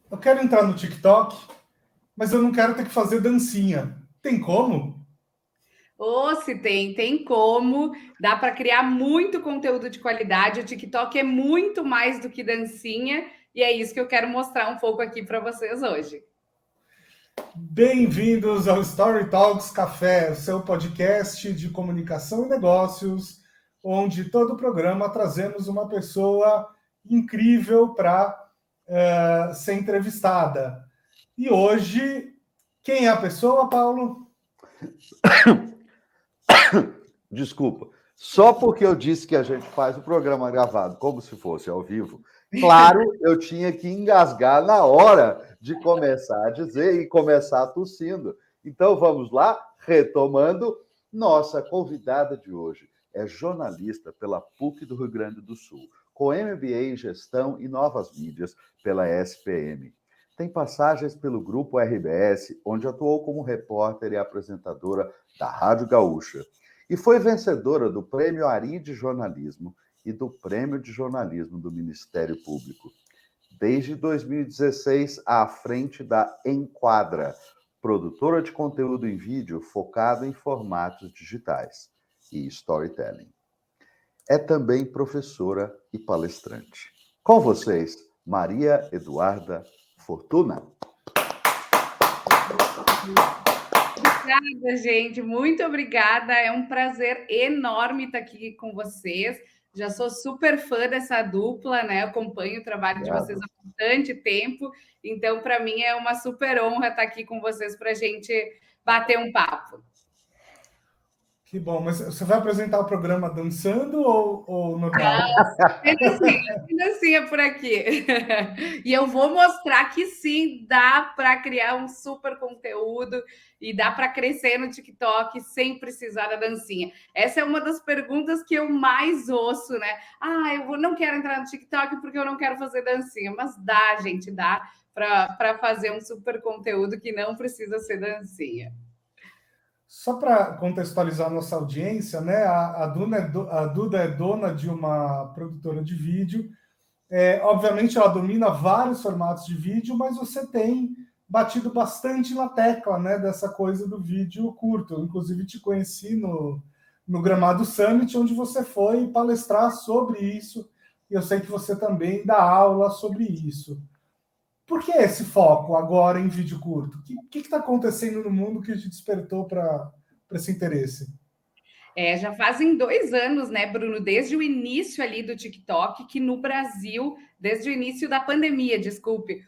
Eu quero entrar no TikTok, mas eu não quero ter que fazer dancinha. Tem como? Ou se tem como, dá para criar muito conteúdo de qualidade. O TikTok é muito mais do que dancinha, e é isso que eu quero mostrar um pouco aqui para vocês hoje. Bem-vindos ao Story Talks Café, seu podcast de comunicação e negócios, onde todo programa trazemos uma pessoa incrível para ser entrevistada. E hoje, quem é a pessoa, Paulo? Desculpa. Só porque eu disse que a gente faz o programa gravado como se fosse ao vivo, claro, eu tinha que engasgar na hora de começar a dizer e começar tossindo. Então vamos lá, retomando. Nossa convidada de hoje é jornalista pela PUC do Rio Grande do Sul, com MBA em Gestão e Novas Mídias pela SPM. Tem passagens pelo Grupo RBS, onde atuou como repórter e apresentadora da Rádio Gaúcha. E foi vencedora do Prêmio Ari de Jornalismo e do Prêmio de Jornalismo do Ministério Público. Desde 2016, à frente da Enquadra, produtora de conteúdo em vídeo focado em formatos digitais e storytelling. É também professora e palestrante. Com vocês, Maria Eduarda Fortuna. Obrigada, gente. Muito obrigada. É um prazer enorme estar aqui com vocês. Já sou super fã dessa dupla, né? Acompanho o trabalho de vocês há bastante tempo. Então, para mim, é uma super honra estar aqui com vocês para a gente bater um papo. Que bom, mas você vai apresentar o programa dançando ou normal? Financinha por aqui. E eu vou mostrar que sim, dá para criar um super conteúdo e dá para crescer no TikTok sem precisar da dancinha. Essa é uma das perguntas que eu mais ouço, né? Não quero entrar no TikTok porque eu não quero fazer dancinha. Mas dá, gente, dá para fazer um super conteúdo que não precisa ser dancinha. Só para contextualizar a nossa audiência, né? A Duda é dona de uma produtora de vídeo. Obviamente, ela domina vários formatos de vídeo, mas você tem batido bastante na tecla, né? Dessa coisa do vídeo curto. Eu, inclusive, te conheci no Gramado Summit, onde você foi palestrar sobre isso. E eu sei que você também dá aula sobre isso. Por que esse foco agora em vídeo curto? O que está acontecendo no mundo que te despertou para esse interesse? Já fazem 2 anos, né, Bruno, desde o início ali do TikTok, que no Brasil, desde o início da pandemia, desculpe,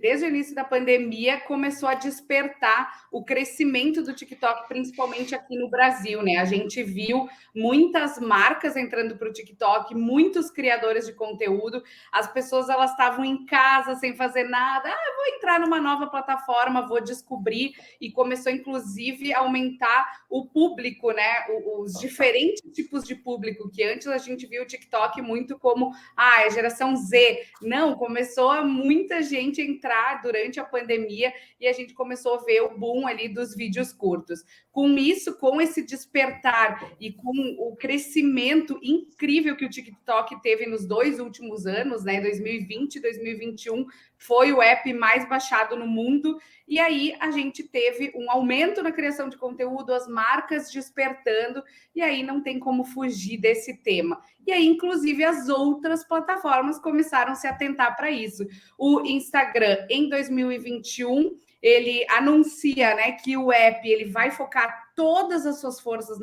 desde o início da pandemia, começou a despertar o crescimento do TikTok, principalmente aqui no Brasil, né? A gente viu muitas marcas entrando para o TikTok, muitos criadores de conteúdo, as pessoas elas estavam em casa sem fazer nada, vou entrar numa nova plataforma, vou descobrir, e começou, inclusive, a aumentar o público, né? Os diferentes tipos de público, que antes a gente viu o TikTok muito como é geração Z. Não, começou a muita gente entrar durante a pandemia e a gente começou a ver o boom ali dos vídeos curtos. Com isso, com esse despertar e com o crescimento incrível que o TikTok teve nos 2 últimos anos, né? 2020 e 2021, foi o app mais baixado no mundo. E aí a gente teve um aumento na criação de conteúdo, as marcas despertando, e aí não tem como fugir desse tema. E aí, inclusive, as outras plataformas começaram a se atentar para isso. O Instagram, em 2021, ele anuncia, né, que o app ele vai focar todas as suas forças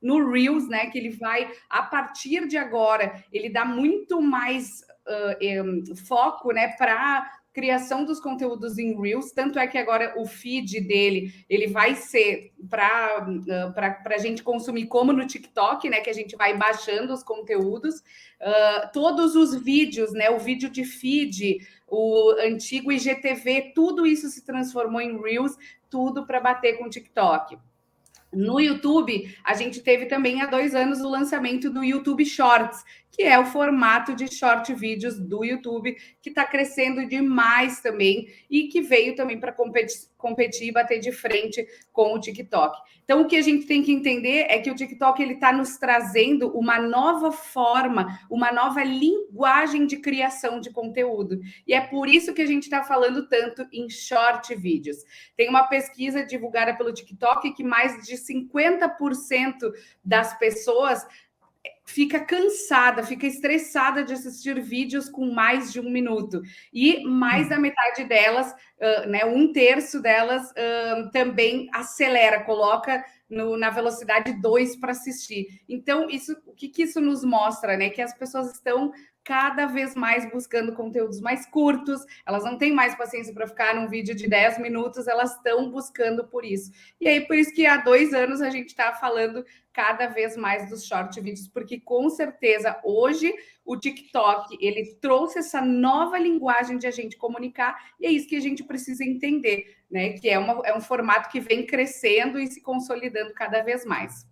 no Reels, né, que ele vai, a partir de agora, ele dá muito mais foco, né, para criação dos conteúdos em Reels, tanto é que agora o feed dele, ele vai ser para a gente consumir como no TikTok, né, que a gente vai baixando os conteúdos, todos os vídeos, né, o vídeo de feed, o antigo IGTV, tudo isso se transformou em Reels, tudo para bater com o TikTok. No YouTube, a gente teve também há 2 anos o lançamento do YouTube Shorts, que é o formato de short vídeos do YouTube, que está crescendo demais também e que veio também para competir e bater de frente com o TikTok. Então, o que a gente tem que entender é que o TikTok ele está nos trazendo uma nova forma, uma nova linguagem de criação de conteúdo. E é por isso que a gente está falando tanto em short vídeos. Tem uma pesquisa divulgada pelo TikTok que mais de 50% das pessoas fica cansada, fica estressada de assistir vídeos com mais de 1 minuto. E mais da metade delas, né, 1/3 delas, também acelera, coloca na velocidade 2 para assistir. Então, o que isso nos mostra, né? Que as pessoas estão cada vez mais buscando conteúdos mais curtos, elas não têm mais paciência para ficar num vídeo de 10 minutos, elas estão buscando por isso. E aí, por isso que há 2 anos a gente está falando cada vez mais dos short vídeos, porque com certeza hoje o TikTok ele trouxe essa nova linguagem de a gente comunicar e é isso que a gente precisa entender, né? Que é um formato que vem crescendo e se consolidando cada vez mais.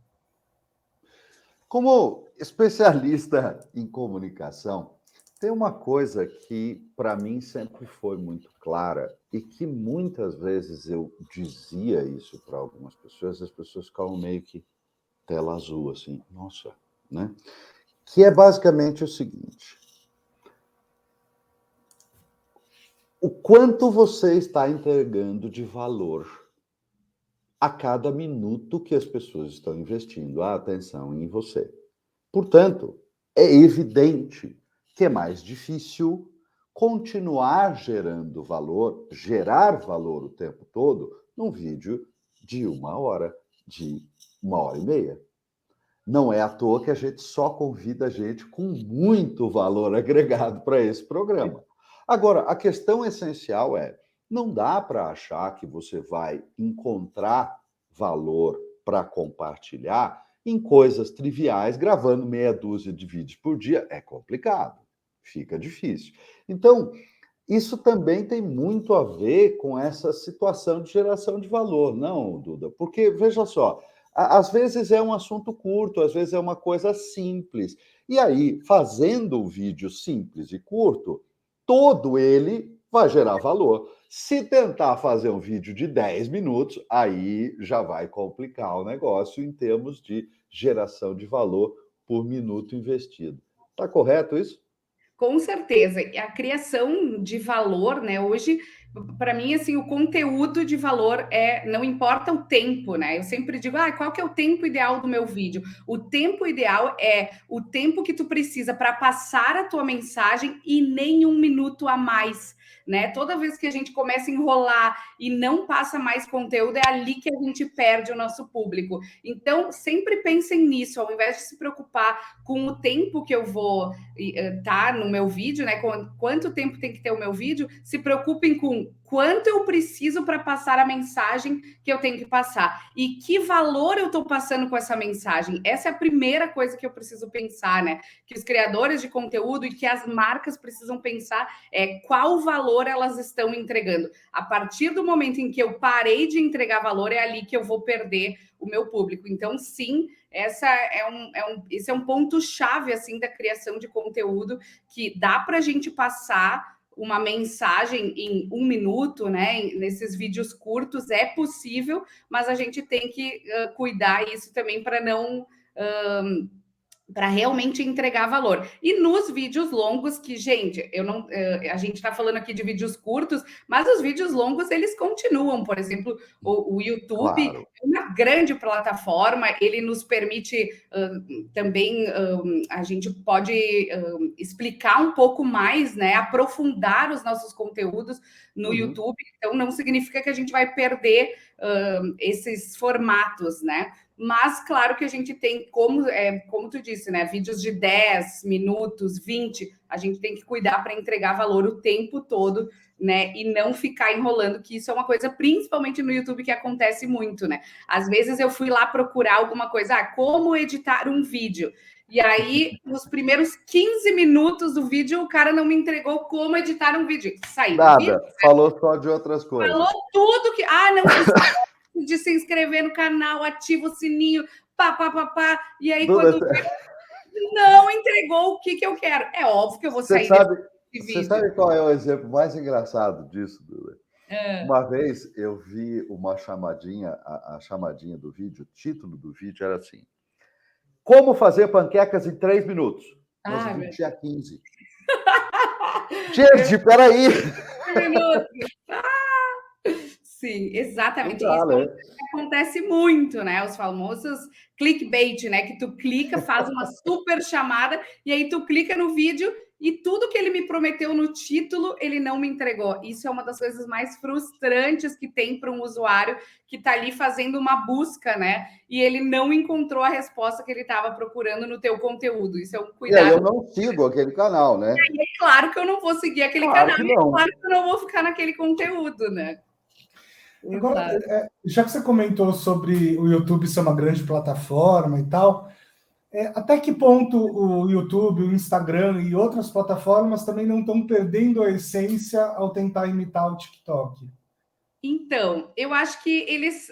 Como especialista em comunicação, tem uma coisa que, para mim, sempre foi muito clara e que muitas vezes eu dizia isso para algumas pessoas, as pessoas ficavam meio que tela azul, assim, nossa, né? Que é basicamente o seguinte: o quanto você está entregando de valor a cada minuto que as pessoas estão investindo a atenção em você. Portanto, é evidente que é mais difícil continuar gerando valor, gerar valor o tempo todo num vídeo de 1 hora, de 1h30. Não é à toa que a gente só convida gente com muito valor agregado para esse programa. Agora, a questão essencial é: não dá para achar que você vai encontrar valor para compartilhar em coisas triviais, gravando meia dúzia de vídeos por dia. É complicado, fica difícil. Então, isso também tem muito a ver com essa situação de geração de valor, não, Duda? Porque, veja só, às vezes é um assunto curto, às vezes é uma coisa simples. E aí, fazendo um vídeo simples e curto, todo ele vai gerar valor. Se tentar fazer um vídeo de 10 minutos, aí já vai complicar o negócio em termos de geração de valor por minuto investido. Está correto isso? Com certeza. E a criação de valor, né? Hoje, para mim, assim, o conteúdo de valor não importa o tempo, né? Eu sempre digo, qual que é o tempo ideal do meu vídeo? O tempo ideal é o tempo que tu precisa para passar a tua mensagem e nem 1 minuto a mais, né? Toda vez que a gente começa a enrolar e não passa mais conteúdo, é ali que a gente perde o nosso público. Então, sempre pensem nisso, ao invés de se preocupar com o tempo que eu vou tá no meu vídeo, né? Quanto tempo tem que ter o meu vídeo? Se preocupem com quanto eu preciso para passar a mensagem que eu tenho que passar e que valor eu estou passando com essa mensagem. Essa é a primeira coisa que eu preciso pensar, né? Que os criadores de conteúdo e que as marcas precisam pensar qual valor elas estão entregando. A partir do momento em que eu parei de entregar valor, é ali que eu vou perder o meu público. Então, sim, esse é um ponto-chave assim, da criação de conteúdo, que dá para a gente passar uma mensagem em 1 minuto, né? Nesses vídeos curtos é possível, mas a gente tem que cuidar isso também para não... para realmente entregar valor. E nos vídeos longos, que, gente, a gente está falando aqui de vídeos curtos, mas os vídeos longos, eles continuam. Por exemplo, o YouTube, claro, é uma grande plataforma, ele nos permite também, a gente pode explicar um pouco mais, né, aprofundar os nossos conteúdos no YouTube, então não significa que a gente vai perder esses formatos, né? Mas, claro que a gente tem, como tu disse, né? Vídeos de 10 minutos, 20, a gente tem que cuidar para entregar valor o tempo todo, né? E não ficar enrolando, que isso é uma coisa, principalmente no YouTube, que acontece muito, né? Às vezes eu fui lá procurar alguma coisa, como editar um vídeo. E aí, nos primeiros 15 minutos do vídeo, o cara não me entregou como editar um vídeo. Saí do vídeo, falou só de outras coisas. Falou tudo que... não de se inscrever no canal, ativa o sininho, pá. E aí, quando não entregou o que eu quero. É óbvio que eu vou sair desse vídeo. Você sabe qual é o exemplo mais engraçado disso, Duda? Uma vez eu vi uma chamadinha, a chamadinha do vídeo, o título do vídeo era assim: Como fazer panquecas em 3 minutos? Mas o vídeo tinha 15. Gente, peraí! 3 minutos. Sim, exatamente. Não dá, Isso acontece muito, né? Os famosos clickbait, né? Que tu clica, faz uma super chamada, e aí tu clica no vídeo e tudo que ele me prometeu no título, ele não me entregou. Isso é uma das coisas mais frustrantes que tem para um usuário que está ali fazendo uma busca, né? E ele não encontrou a resposta que ele estava procurando no teu conteúdo. Isso é um cuidado. E aí eu não sigo aquele canal, né? E é claro que eu não vou seguir aquele canal, e é claro que eu não vou ficar naquele conteúdo, né? Agora, já que você comentou sobre o YouTube ser uma grande plataforma e tal, até que ponto o YouTube, o Instagram e outras plataformas também não estão perdendo a essência ao tentar imitar o TikTok? Então, eu acho que eles,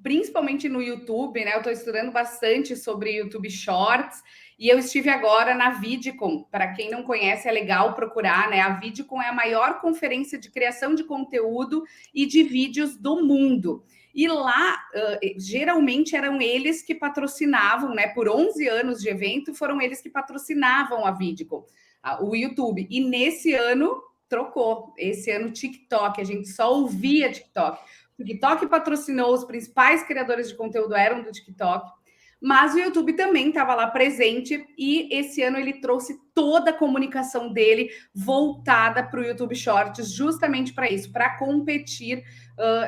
principalmente no YouTube, né? Eu estou estudando bastante sobre YouTube Shorts e eu estive agora na Vidicon. Para quem não conhece, é legal procurar, né? A Vidicon é a maior conferência de criação de conteúdo e de vídeos do mundo. E lá, geralmente, eram eles que patrocinavam, né? Por 11 anos de evento, foram eles que patrocinavam a Vidicon, o YouTube. E nesse ano trocou. Esse ano, TikTok, a gente só ouvia TikTok. O TikTok patrocinou, os principais criadores de conteúdo eram do TikTok, mas o YouTube também estava lá presente e esse ano ele trouxe toda a comunicação dele voltada para o YouTube Shorts, justamente para isso, para competir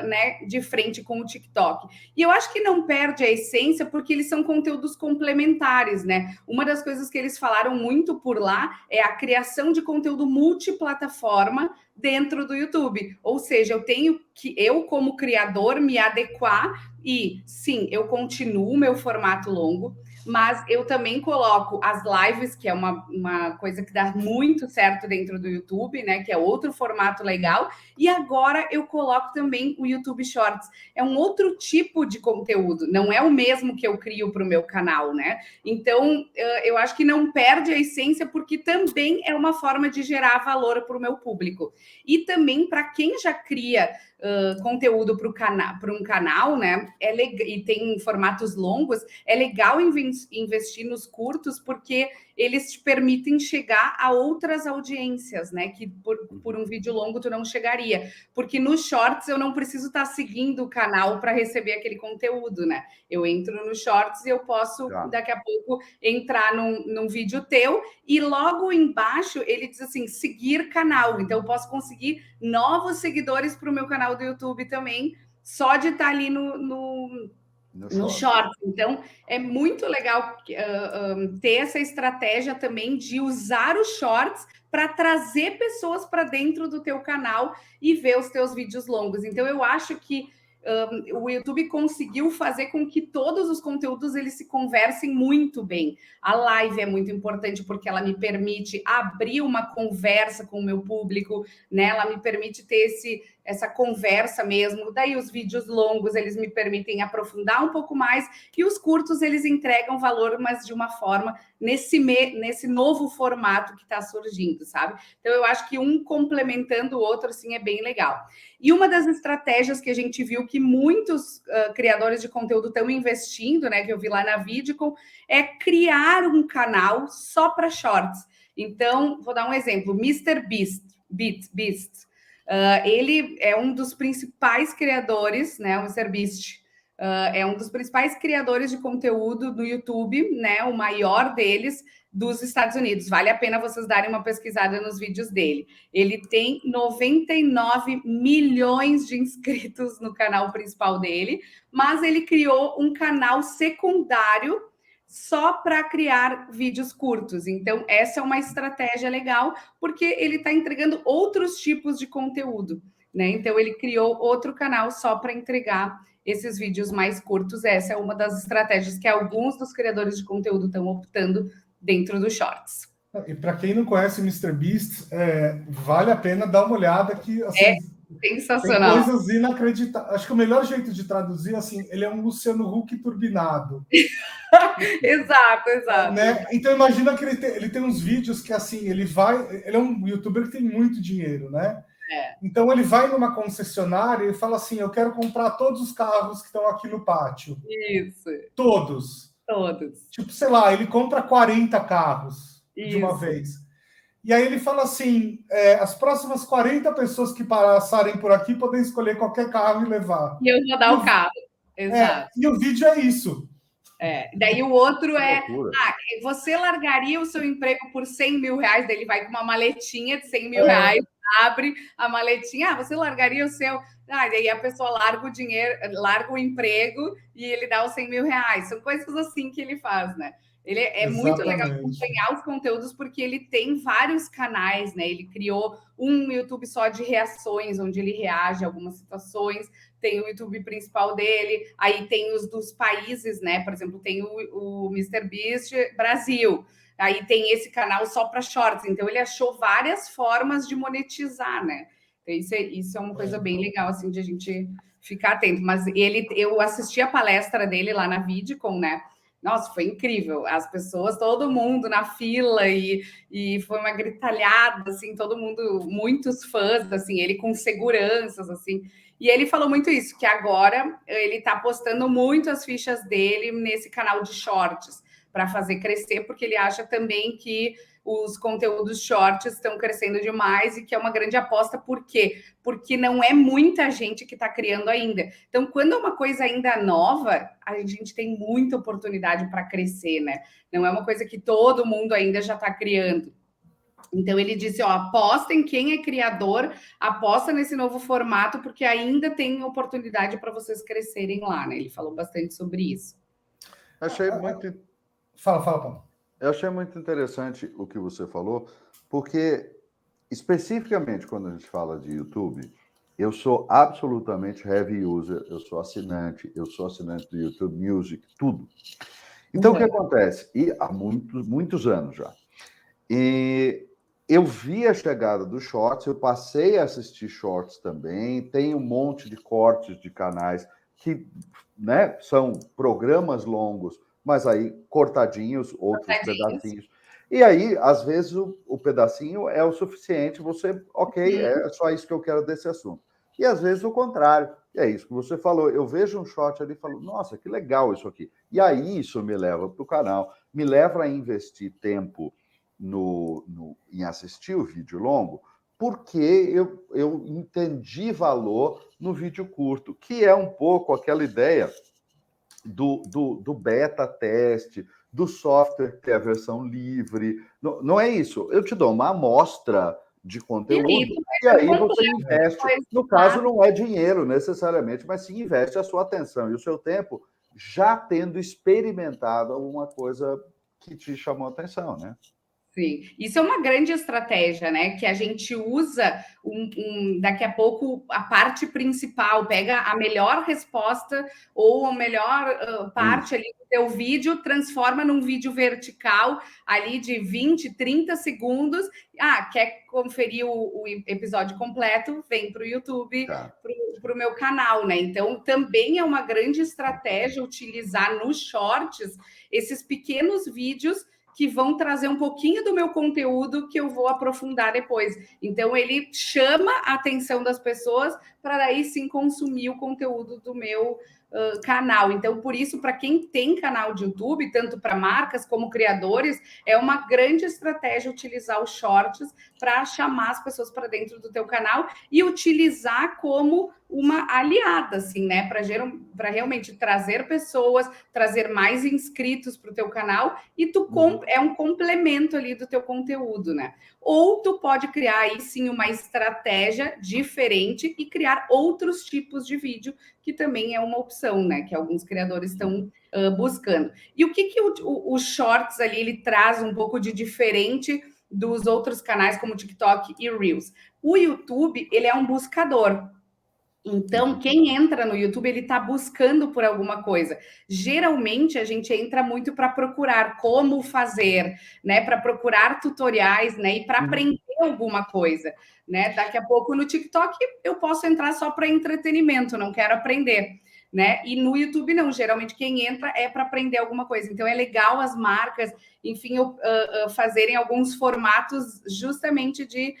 né, de frente com o TikTok. E eu acho que não perde a essência porque eles são conteúdos complementares, né? Uma das coisas que eles falaram muito por lá é a criação de conteúdo multiplataforma dentro do YouTube. Ou seja, eu tenho que, eu como criador, me adequar e, sim, eu continuo o meu formato longo, mas eu também coloco as lives, que é uma coisa que dá muito certo dentro do YouTube, né? Que é outro formato legal. E agora eu coloco também o YouTube Shorts. É um outro tipo de conteúdo, não é o mesmo que eu crio para o meu canal, né? Então, eu acho que não perde a essência, porque também é uma forma de gerar valor para o meu público. E também para quem já cria conteúdo para um canal, né? E tem formatos longos, é legal investir nos curtos, porque eles te permitem chegar a outras audiências, né? Que por um vídeo longo tu não chegaria. Porque nos shorts eu não preciso estar seguindo o canal para receber aquele conteúdo, né? Eu entro no shorts e eu posso, daqui a pouco, entrar num vídeo teu e logo embaixo ele diz assim, seguir canal. Então eu posso conseguir novos seguidores para o meu canal do YouTube também, só de estar ali no shorts. Então, é muito legal ter essa estratégia também de usar os shorts para trazer pessoas para dentro do teu canal e ver os teus vídeos longos. Então, eu acho que o YouTube conseguiu fazer com que todos os conteúdos eles se conversem muito bem. A live é muito importante porque ela me permite abrir uma conversa com o meu público, né? Ela me permite ter essa conversa mesmo. Daí os vídeos longos eles me permitem aprofundar um pouco mais e os curtos eles entregam valor, mas de uma forma nesse novo formato que está surgindo, sabe? Então eu acho que um complementando o outro assim é bem legal. E uma das estratégias que a gente viu que muitos criadores de conteúdo estão investindo, né, que eu vi lá na Vidicon, é criar um canal só para shorts. Então, vou dar um exemplo, MrBeast. Ele é um dos principais criadores, né, o MrBeast. É um dos principais criadores de conteúdo do YouTube, né, o maior deles, dos Estados Unidos. Vale a pena vocês darem uma pesquisada nos vídeos dele. Ele tem 99 milhões de inscritos no canal principal dele, mas ele criou um canal secundário só para criar vídeos curtos. Então, essa é uma estratégia legal, porque ele está entregando outros tipos de conteúdo, né? Então, ele criou outro canal só para entregar esses vídeos mais curtos. Essa é uma das estratégias que alguns dos criadores de conteúdo estão optando dentro dos shorts. E para quem não conhece o MrBeast, vale a pena dar uma olhada que assim, Tem Sensacional. coisas inacreditáveis. Acho que o melhor jeito de traduzir, assim, ele é um Luciano Huck turbinado. Exato. Né? Então imagina que ele tem uns vídeos que assim, ele é um youtuber que tem muito dinheiro, né? Então ele vai numa concessionária e fala assim: eu quero comprar todos os carros que estão aqui no pátio. Isso. Todos. Todos. Tipo, sei lá, ele compra 40 carros de uma Isso. vez. E aí ele fala assim: as próximas 40 pessoas que passarem por aqui podem escolher qualquer carro e levar. E eu vou dar o carro. Exato. E o vídeo é isso. Daí o outro loucura. você largaria o seu emprego por 100 mil reais? Daí ele vai com uma maletinha de 100 mil reais, abre a maletinha, você largaria o seu... daí a pessoa larga o dinheiro, larga o emprego e ele dá os 100 mil reais. São coisas assim que ele faz, né? Ele é muito legal acompanhar os conteúdos, porque ele tem vários canais, né? Ele criou um YouTube só de reações, onde ele reage a algumas situações. Tem o YouTube principal dele, aí tem os dos países, né? Por exemplo, tem o MrBeast Brasil. Aí tem esse canal só para shorts. Então, ele achou várias formas de monetizar, né? Então, isso é uma coisa bem legal, assim, de a gente ficar atento. Mas eu assisti a palestra dele lá na VidCon, né? Nossa, foi incrível. As pessoas, todo mundo na fila e foi uma gritalhada, assim, todo mundo, muitos fãs, assim, ele com seguranças, assim. E ele falou muito isso, que agora ele está postando muito as fichas dele nesse canal de shorts para fazer crescer, porque ele acha também que os conteúdos shorts estão crescendo demais e que é uma grande aposta. Por quê? Porque não é muita gente que está criando ainda. Então, quando é uma coisa ainda nova, a gente tem muita oportunidade para crescer, né? Não é uma coisa que todo mundo ainda já está criando. Então, ele disse, aposta em quem é criador, aposta nesse novo formato, porque ainda tem oportunidade para vocês crescerem lá, né? Ele falou bastante sobre isso. Achei muito... Fala, Paulo. Eu achei muito interessante o que você falou, porque, especificamente, quando a gente fala de YouTube, eu sou absolutamente heavy user, eu sou assinante do YouTube Music, tudo. Então, o que acontece? E há muitos anos já. E eu vi a chegada dos shorts, eu passei a assistir shorts também, tem um monte de cortes de canais que, né, são programas longos, mas aí cortadinhos, outros pedacinhos. E aí, às vezes, o pedacinho é o suficiente, você, ok, é só isso que eu quero desse assunto. E às vezes o contrário. E é isso que você falou. Eu vejo um short ali e falo, nossa, que legal isso aqui. E aí isso me leva para o canal, me leva a investir tempo em assistir o vídeo longo, porque eu entendi valor no vídeo curto, que é um pouco aquela ideia do beta teste, do software que é a versão livre. Não é isso. Eu te dou uma amostra de conteúdo e aí você investe. No caso, não é dinheiro necessariamente, mas sim investe a sua atenção e o seu tempo já tendo experimentado alguma coisa que te chamou a atenção, né? Sim, isso é uma grande estratégia, né? Que a gente usa daqui a pouco a parte principal, pega a melhor resposta ou a melhor parte ali do teu vídeo, transforma num vídeo vertical ali de 20, 30 segundos. Quer conferir o episódio completo? Vem para o YouTube, para o meu canal, né? Então, também é uma grande estratégia utilizar nos shorts esses pequenos vídeos que vão trazer um pouquinho do meu conteúdo que eu vou aprofundar depois. Então, ele chama a atenção das pessoas para daí sim consumir o conteúdo do meu canal. Então, por isso, para quem tem canal de YouTube, tanto para marcas como criadores, é uma grande estratégia utilizar os shorts para chamar as pessoas para dentro do teu canal e utilizar como uma aliada, assim, né? Para realmente trazer pessoas, trazer mais inscritos para o teu canal e é um complemento ali do teu conteúdo, né? Ou tu pode criar aí sim uma estratégia diferente e criar outros tipos de vídeo, que também é uma opção, né? Que alguns criadores estão buscando. E o que o Shorts ali ele traz um pouco de diferente dos outros canais como TikTok e Reels? O YouTube ele é um buscador. Então, quem entra no YouTube, ele está buscando por alguma coisa. Geralmente, a gente entra muito para procurar como fazer, né? Para procurar tutoriais, né? E para aprender alguma coisa, né? Daqui a pouco no TikTok eu posso entrar só para entretenimento, não quero aprender, né? E no YouTube não. Geralmente quem entra é para aprender alguma coisa. Então é legal as marcas, enfim, fazerem alguns formatos justamente de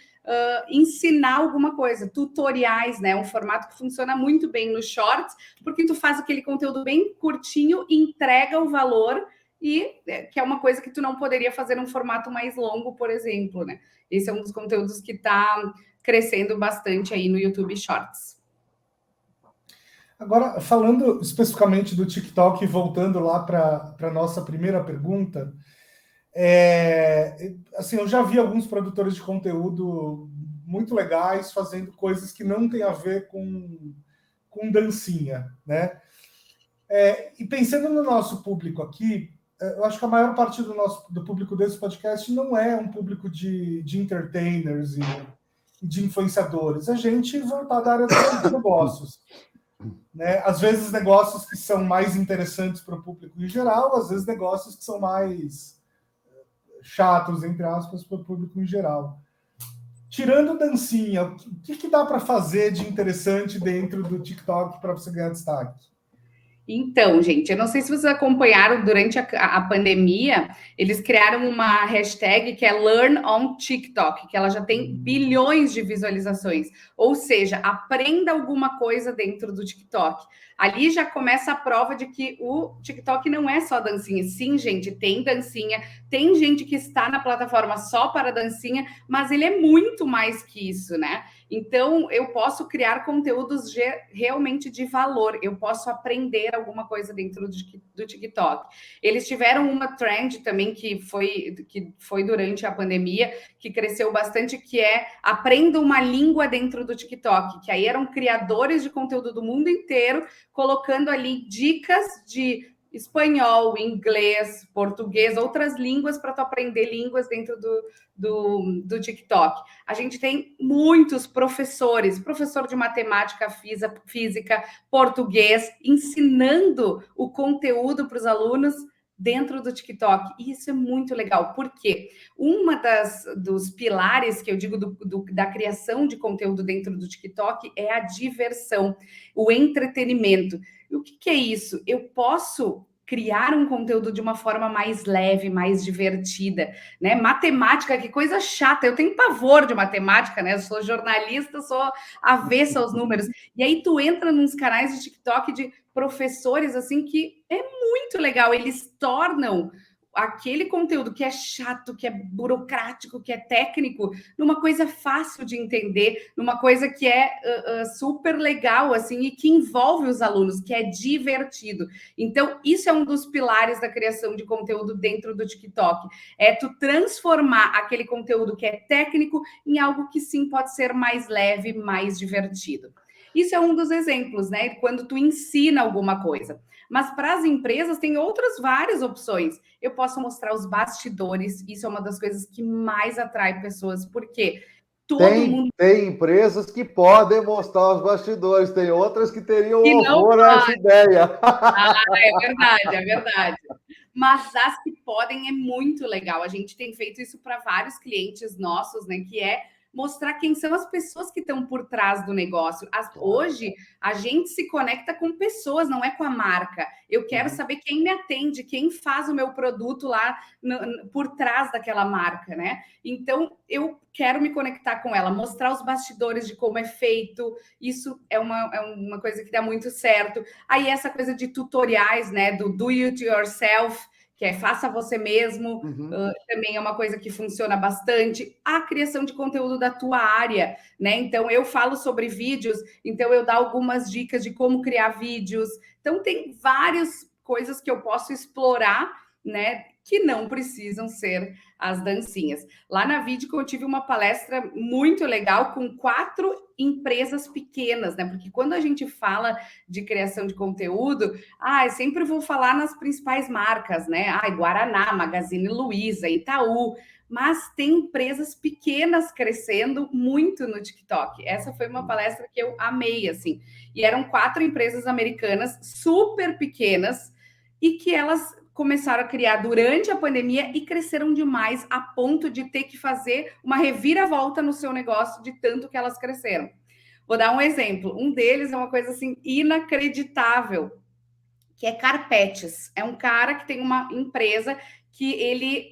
ensinar alguma coisa, tutoriais, né? Um formato que funciona muito bem nos shorts, porque tu faz aquele conteúdo bem curtinho, entrega o valor e que é uma coisa que tu não poderia fazer num formato mais longo, por exemplo, né? Esse é um dos conteúdos que está crescendo bastante aí no YouTube Shorts. Agora, falando especificamente do TikTok, voltando lá para a nossa primeira pergunta, assim, eu já vi alguns produtores de conteúdo muito legais fazendo coisas que não tem a ver com dancinha, né? E pensando no nosso público aqui, eu acho que a maior parte do público desse podcast não é um público de entertainers e de influenciadores, é gente voltada à área dos negócios. Né? Às vezes negócios que são mais interessantes para o público em geral, às vezes negócios que são mais chatos, entre aspas, para o público em geral. Tirando dancinha, o que dá para fazer de interessante dentro do TikTok para você ganhar destaque? Então, gente, eu não sei se vocês acompanharam durante a pandemia, eles criaram uma hashtag que é Learn on TikTok, que ela já tem bilhões de visualizações. Ou seja, aprenda alguma coisa dentro do TikTok. Ali já começa a prova de que o TikTok não é só dancinha. Sim, gente, tem dancinha, tem gente que está na plataforma só para dancinha, mas ele é muito mais que isso, né? Então, eu posso criar conteúdos realmente de valor, eu posso aprender alguma coisa dentro do TikTok. Eles tiveram uma trend também que foi durante a pandemia, que cresceu bastante, que é aprenda uma língua dentro do TikTok, que aí eram criadores de conteúdo do mundo inteiro, colocando ali dicas de espanhol, inglês, português, outras línguas para tu aprender línguas dentro do TikTok. A gente tem muitos professores, professor de matemática, física, português, ensinando o conteúdo para os alunos dentro do TikTok. E isso é muito legal, porque dos pilares que eu digo da criação de conteúdo dentro do TikTok é a diversão, o entretenimento. E o que é isso? Eu posso criar um conteúdo de uma forma mais leve, mais divertida, né? Matemática, que coisa chata. Eu tenho pavor de matemática, né? Eu sou jornalista, sou avessa aos números. E aí tu entra nos canais de TikTok de professores assim que é muito legal. Eles tornam aquele conteúdo que é chato, que é burocrático, que é técnico, numa coisa fácil de entender, numa coisa que é super legal, assim, e que envolve os alunos, que é divertido. Então, isso é um dos pilares da criação de conteúdo dentro do TikTok. É tu transformar aquele conteúdo que é técnico em algo que sim pode ser mais leve, mais divertido. Isso é um dos exemplos, né? Quando tu ensina alguma coisa. Mas para as empresas tem outras várias opções. Eu posso mostrar os bastidores, isso é uma das coisas que mais atrai pessoas, porque tem empresas que podem mostrar os bastidores, tem outras que teriam horror a essa ideia. É verdade. Mas as que podem é muito legal. A gente tem feito isso para vários clientes nossos, né? Que é mostrar quem são as pessoas que estão por trás do negócio. Hoje, a gente se conecta com pessoas, não é com a marca. Eu quero saber quem me atende, quem faz o meu produto lá por trás daquela marca, né? Então, eu quero me conectar com ela, mostrar os bastidores de como é feito. Isso é uma coisa que dá muito certo. Aí, essa coisa de tutoriais, né? Do it yourself, que é faça você mesmo, também é uma coisa que funciona bastante. A criação de conteúdo da tua área, né? Então, eu falo sobre vídeos, então eu dou algumas dicas de como criar vídeos. Então, tem várias coisas que eu posso explorar, né? Que não precisam ser as dancinhas. Lá na Vidcon eu tive uma palestra muito legal com 4 empresas pequenas, né? Porque quando a gente fala de criação de conteúdo, eu sempre vou falar nas principais marcas, né? Guaraná, Magazine Luiza, Itaú. mas tem empresas pequenas crescendo muito no TikTok. Essa foi uma palestra que eu amei, assim. E eram 4 empresas americanas super pequenas e que elas começaram a criar durante a pandemia e cresceram demais a ponto de ter que fazer uma reviravolta no seu negócio de tanto que elas cresceram. Vou dar um exemplo. Um deles é uma coisa assim inacreditável, que é carpetes. É um cara que tem uma empresa que ele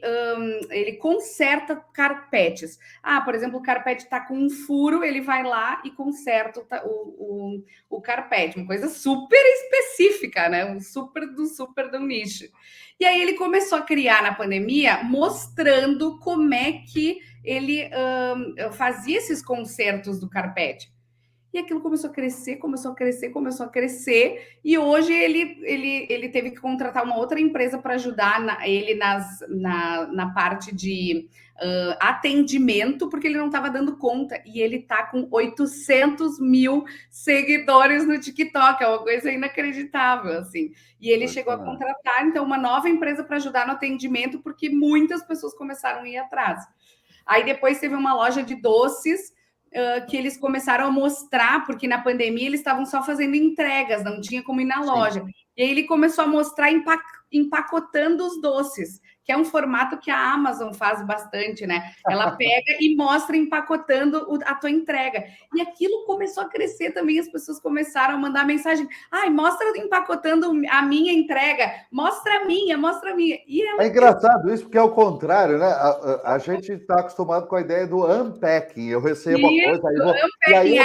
conserta carpetes. Ah, por exemplo, o carpete está com um furo, ele vai lá e conserta o carpete. Uma coisa super específica, né? Um super do nicho. E aí ele começou a criar na pandemia, mostrando como é que ele fazia esses consertos do carpete. E aquilo começou a crescer, começou a crescer, começou a crescer. E hoje ele teve que contratar uma outra empresa para ajudar ele na parte de atendimento, porque ele não estava dando conta. E ele está com 800 mil seguidores no TikTok. É uma coisa inacreditável, assim. E ele chegou a contratar, então, uma nova empresa para ajudar no atendimento, porque muitas pessoas começaram a ir atrás. Aí depois teve uma loja de doces que eles começaram a mostrar, porque na pandemia eles estavam só fazendo entregas, não tinha como ir na loja. Sim. E aí ele começou a mostrar empacotando os doces, que é um formato que a Amazon faz bastante, né? Ela pega e mostra empacotando a tua entrega. E aquilo começou a crescer também, as pessoas começaram a mandar mensagem: ai, mostra empacotando a minha entrega, mostra a minha. E ela... É engraçado isso, porque é o contrário, né? A gente está acostumado com a ideia do unpacking. Eu recebo a coisa, aí vou... E aí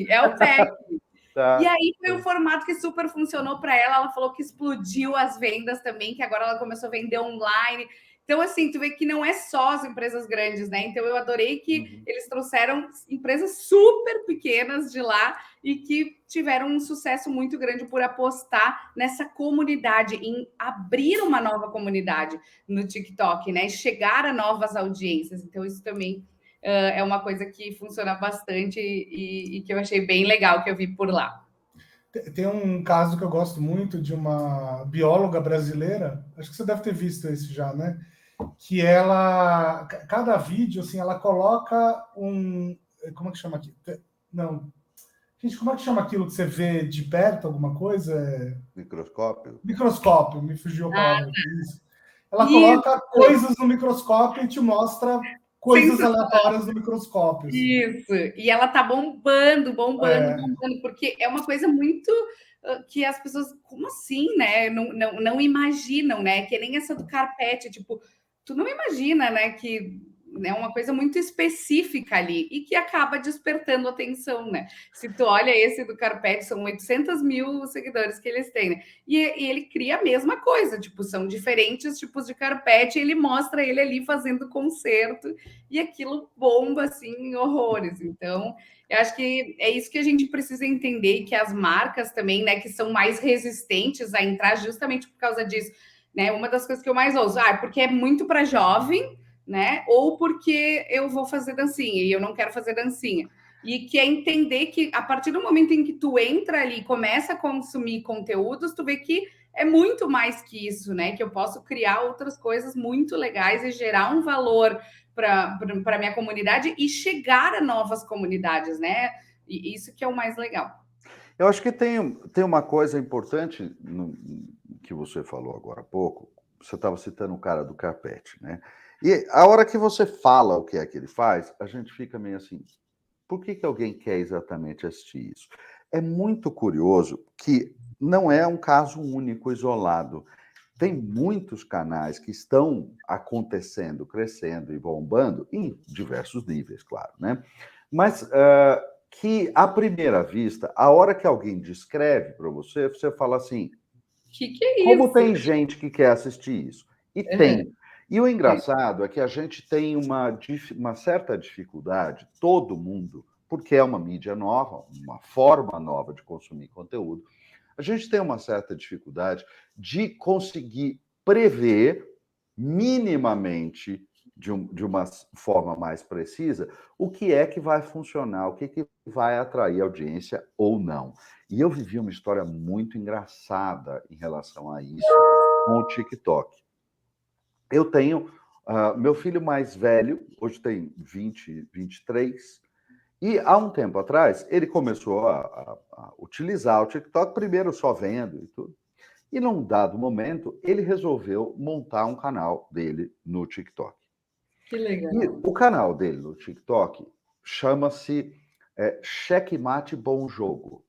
é o packing. Tá. E aí foi um formato que super funcionou para ela. Ela falou que explodiu as vendas também, que agora ela começou a vender online. Então, assim, tu vê que não é só as empresas grandes, né? Então, eu adorei que eles trouxeram empresas super pequenas de lá e que tiveram um sucesso muito grande por apostar nessa comunidade, em abrir uma nova comunidade no TikTok, né? Chegar a novas audiências. Então, isso também é uma coisa que funciona bastante e que eu achei bem legal que eu vi por lá. Tem um caso que eu gosto muito de uma bióloga brasileira, acho que você deve ter visto esse já, né? Que ela, cada vídeo, assim, ela coloca como é que chama aqui? Não. Gente, como é que chama aquilo que você vê de perto, alguma coisa? Microscópio. Microscópio, me fugiu a palavra. Isso. Ela coloca coisas no microscópio e te mostra coisas aleatórias no microscópio. Assim. Isso, e ela tá bombando, porque é uma coisa muito que as pessoas, como assim, né? Não imaginam, né? Que nem essa do carpete, tipo, tu não imagina, né? Que é uma coisa muito específica ali e que acaba despertando atenção, né? Se tu olha esse do carpete, são 800 mil seguidores que eles têm, né? E ele cria a mesma coisa, tipo, são diferentes tipos de carpete, ele mostra ele ali fazendo concerto e aquilo bomba, assim, em horrores. Então, eu acho que é isso que a gente precisa entender, que as marcas também, né, que são mais resistentes a entrar justamente por causa disso, né? Uma das coisas que eu mais ouço, porque é muito para jovem, né? Ou porque eu vou fazer dancinha e eu não quero fazer dancinha. E que é entender que a partir do momento em que tu entra ali e começa a consumir conteúdos, tu vê que é muito mais que isso, né? Que eu posso criar outras coisas muito legais e gerar um valor para a minha comunidade e chegar a novas comunidades, né? E isso que é o mais legal. Eu acho que tem uma coisa importante que você falou agora há pouco. Você estava citando o cara do carpete, né? E a hora que você fala o que é que ele faz, a gente fica meio assim, por que alguém quer exatamente assistir isso? É muito curioso que não é um caso único, isolado. Tem muitos canais que estão acontecendo, crescendo e bombando, em diversos níveis, claro, né? Mas que, à primeira vista, a hora que alguém descreve para você, você fala assim, que é isso? Como tem gente que quer assistir isso? E tem. E o engraçado é que a gente tem uma certa dificuldade, todo mundo, porque é uma mídia nova, uma forma nova de consumir conteúdo, a gente tem uma certa dificuldade de conseguir prever minimamente, de uma forma mais precisa, o que é que vai funcionar, o que vai atrair audiência ou não. E eu vivi uma história muito engraçada em relação a isso com o TikTok. Eu tenho Meu filho mais velho, hoje tem 20, 23, e há um tempo atrás ele começou a utilizar o TikTok, primeiro só vendo e tudo. E num dado momento, ele resolveu montar um canal dele no TikTok. Que legal. E o canal dele no TikTok chama-se Checkmate Bom Jogo.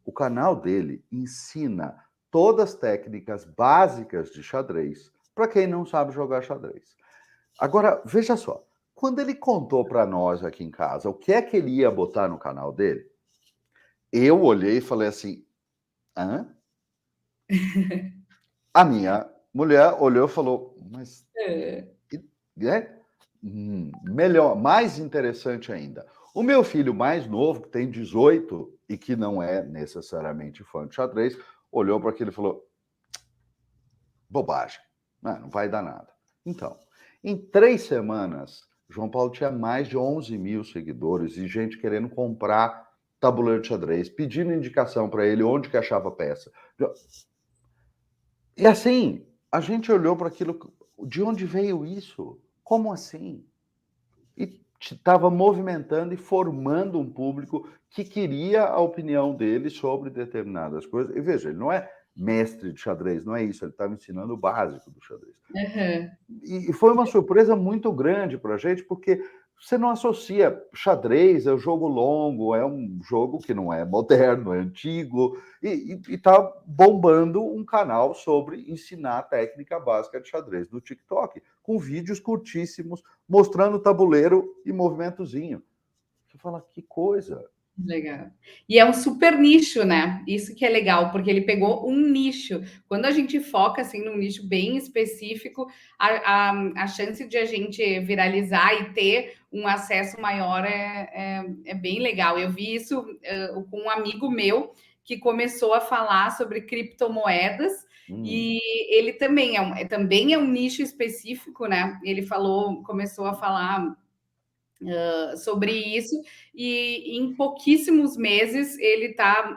O canal dele ensina todas as técnicas básicas de xadrez para quem não sabe jogar xadrez. Agora, veja só, quando ele contou para nós aqui em casa o que é que ele ia botar no canal dele, eu olhei e falei assim, hã? A minha mulher olhou e falou, mas melhor, mais interessante ainda. O meu filho mais novo, que tem 18 e que não é necessariamente fã de xadrez, olhou para aquilo e falou, bobagem, não vai dar nada. Então, em 3 semanas, João Paulo tinha mais de 11 mil seguidores e gente querendo comprar tabuleiro de xadrez, pedindo indicação para ele onde que achava peça. E assim, a gente olhou para aquilo, de onde veio isso? Como assim? E estava movimentando e formando um público que queria a opinião dele sobre determinadas coisas. E veja, ele não é mestre de xadrez, não é isso, ele estava ensinando o básico do xadrez. E foi uma surpresa muito grande para a gente, porque você não associa xadrez, é um jogo longo, é um jogo que não é moderno, é antigo, e está bombando um canal sobre ensinar a técnica básica de xadrez no TikTok, com vídeos curtíssimos, mostrando tabuleiro e movimentozinho. Você fala, que coisa! Legal. E é um super nicho, né? Isso que é legal, porque ele pegou um nicho. Quando a gente foca assim num nicho bem específico, a chance de a gente viralizar e ter um acesso maior é bem legal. Eu vi isso com um amigo meu que começou a falar sobre criptomoedas. E ele também é um nicho específico, né? Ele começou a falar sobre isso, e em pouquíssimos meses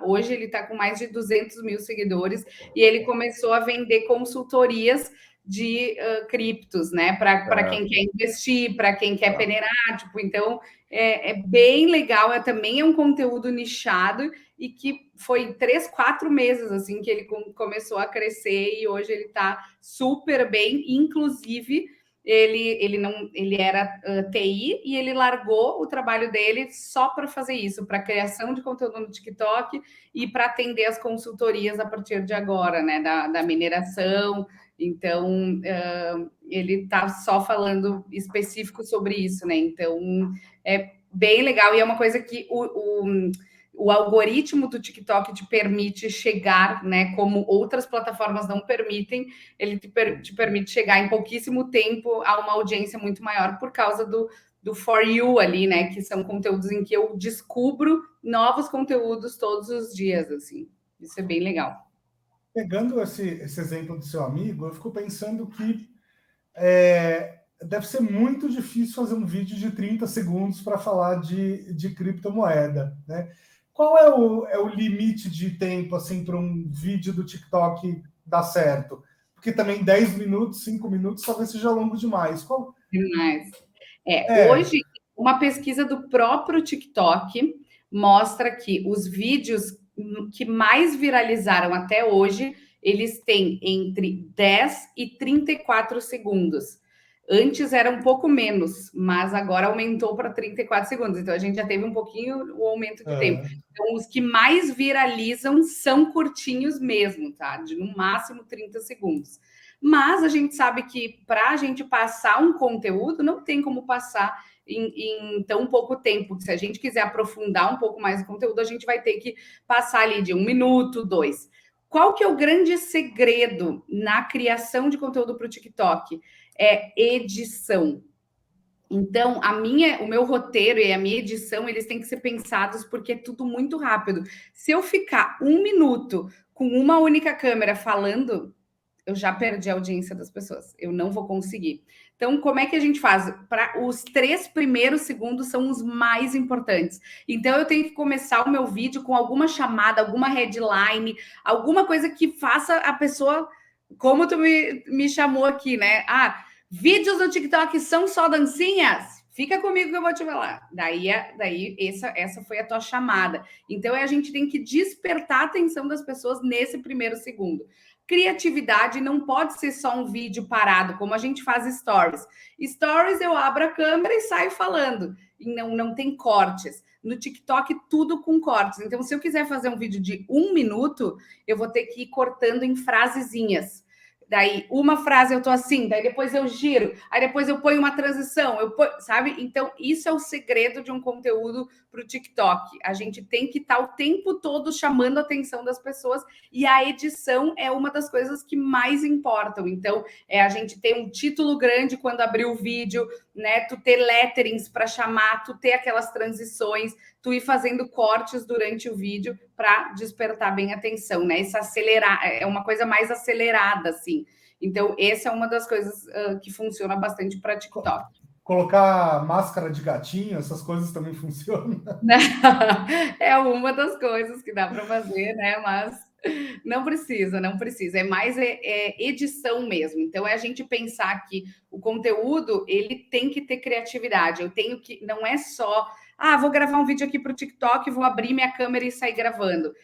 hoje ele está com mais de 200 mil seguidores, e ele começou a vender consultorias de criptos, né? Para quem quer investir, para quem quer peneirar, tipo, então é bem legal, também é um conteúdo nichado e que foi 3, 4 meses assim que ele começou a crescer e hoje ele está super bem, inclusive. Ele era TI e ele largou o trabalho dele só para fazer isso, para criação de conteúdo no TikTok e para atender as consultorias a partir de agora, né? Da mineração. Então, ele está só falando específico sobre isso, né? Então, é bem legal e é uma coisa que o algoritmo do TikTok te permite chegar, né? Como outras plataformas não permitem, ele te permite chegar em pouquíssimo tempo a uma audiência muito maior por causa do For You ali, né? Que são conteúdos em que eu descubro novos conteúdos todos os dias, assim. Isso é bem legal. Pegando esse exemplo do seu amigo, eu fico pensando que deve ser muito difícil fazer um vídeo de 30 segundos para falar de criptomoeda, né? Qual é o limite de tempo assim para um vídeo do TikTok dar certo? Porque também 10 minutos, 5 minutos talvez seja longo demais. Demais. Hoje, uma pesquisa do próprio TikTok mostra que os vídeos que mais viralizaram até hoje, eles têm entre 10 e 34 segundos. Antes era um pouco menos, mas agora aumentou para 34 segundos. Então, a gente já teve um pouquinho o aumento de tempo. Então, os que mais viralizam são curtinhos mesmo, tá? De no máximo 30 segundos. Mas a gente sabe que para a gente passar um conteúdo, não tem como passar em tão pouco tempo. Se a gente quiser aprofundar um pouco mais o conteúdo, a gente vai ter que passar ali de 1 minuto, 2. Qual que é o grande segredo na criação de conteúdo para o TikTok? É edição. Então, o meu roteiro e a minha edição, eles têm que ser pensados porque é tudo muito rápido. Se eu ficar 1 minuto com uma única câmera falando, eu já perdi a audiência das pessoas. Eu não vou conseguir. Então, como é que a gente faz? Os 3 primeiros segundos são os mais importantes. Então, eu tenho que começar o meu vídeo com alguma chamada, alguma headline, alguma coisa que faça a pessoa, como tu me chamou aqui, né? Vídeos do TikTok são só dancinhas? Fica comigo que eu vou te falar. Daí essa foi a tua chamada. Então, a gente tem que despertar a atenção das pessoas nesse primeiro segundo. Criatividade não pode ser só um vídeo parado, como a gente faz stories. Stories, eu abro a câmera e saio falando. E não tem cortes. No TikTok, tudo com cortes. Então, se eu quiser fazer um vídeo de 1 minuto, eu vou ter que ir cortando em frasezinhas. Daí, uma frase eu tô assim, daí depois eu giro, aí depois eu ponho uma transição, sabe? Então, isso é o segredo de um conteúdo para o TikTok. A gente tem que estar o tempo todo chamando a atenção das pessoas e a edição é uma das coisas que mais importam. Então, a gente ter um título grande quando abrir o vídeo, né? Tu ter letterings para chamar, tu ter aquelas transições, tu ir fazendo cortes durante o vídeo para despertar bem a atenção, né? Isso acelerar, é uma coisa mais acelerada, assim. Então, essa é uma das coisas que funciona bastante para TikTok. Colocar máscara de gatinho, essas coisas também funcionam. É uma das coisas que dá para fazer, né? Mas não precisa. É mais edição mesmo. Então, é a gente pensar que o conteúdo, ele tem que ter criatividade. Não é só, vou gravar um vídeo aqui para o TikTok, vou abrir minha câmera e sair gravando.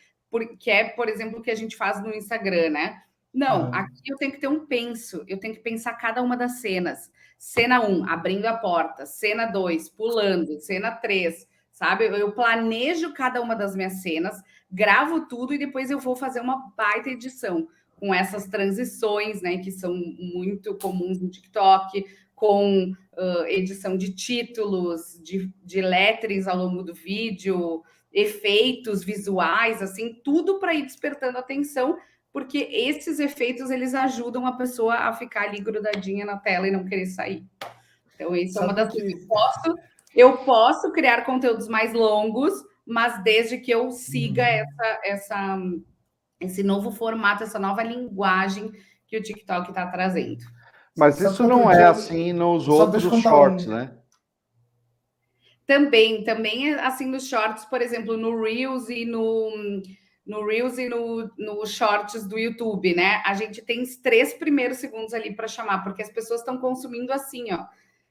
Que é, por exemplo, o que a gente faz no Instagram, né? Não, aqui eu tenho que ter um penso. Eu tenho que pensar cada uma das cenas. Cena 1, abrindo a porta. Cena 2, pulando. Cena 3, sabe? Eu planejo cada uma das minhas cenas, gravo tudo e depois eu vou fazer uma baita edição com essas transições, né, que são muito comuns no TikTok, com edição de títulos, de letterings ao longo do vídeo, efeitos visuais, assim, tudo para ir despertando atenção, porque esses efeitos, eles ajudam a pessoa a ficar ali grudadinha na tela e não querer sair. Então, isso é uma das coisas que eu posso criar conteúdos mais longos, mas desde que eu siga esse novo formato, essa nova linguagem que o TikTok está trazendo. Mas isso não é assim nos outros shorts, né? Também é assim nos shorts, por exemplo, no Reels e no Shorts do YouTube, né? A gente tem os 3 primeiros segundos ali para chamar, porque as pessoas estão consumindo assim, ó.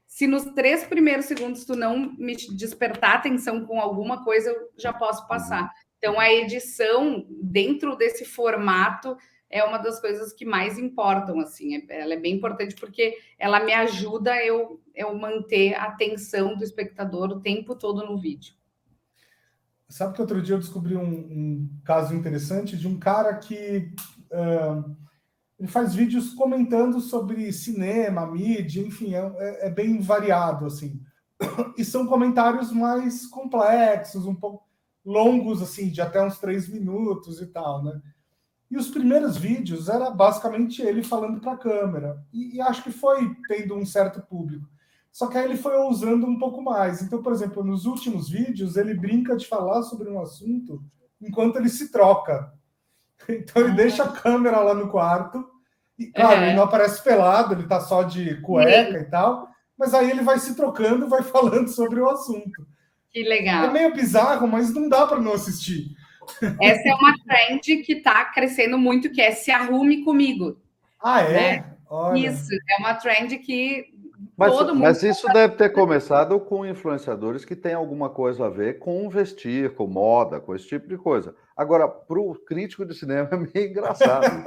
Se nos 3 primeiros segundos tu não me despertar atenção com alguma coisa, eu já posso passar. Então, a edição dentro desse formato é uma das coisas que mais importam, assim. Ela é bem importante porque ela me ajuda eu manter a atenção do espectador o tempo todo no vídeo. Sabe que outro dia eu descobri um caso interessante de um cara que ele faz vídeos comentando sobre cinema, mídia, enfim, é bem variado, assim. E são comentários mais complexos, um pouco longos, assim, de até uns 3 minutos e tal, né? E os primeiros vídeos era basicamente ele falando para a câmera. E acho que foi tendo um certo público. Só que aí ele foi usando um pouco mais. Então, por exemplo, nos últimos vídeos, ele brinca de falar sobre um assunto enquanto ele se troca. Então, ele deixa a câmera lá no quarto. E, claro, ele não aparece pelado, ele tá só de cueca e tal. Mas aí ele vai se trocando, vai falando sobre o assunto. Que legal. É meio bizarro, mas não dá para não assistir. Essa é uma trend que está crescendo muito, que é se arrume comigo. Ah, é? Né? Olha. Isso, é uma trend que mas isso deve ter começado com influenciadores que têm alguma coisa a ver com vestir, com moda, com esse tipo de coisa. Agora, para o crítico de cinema é meio engraçado.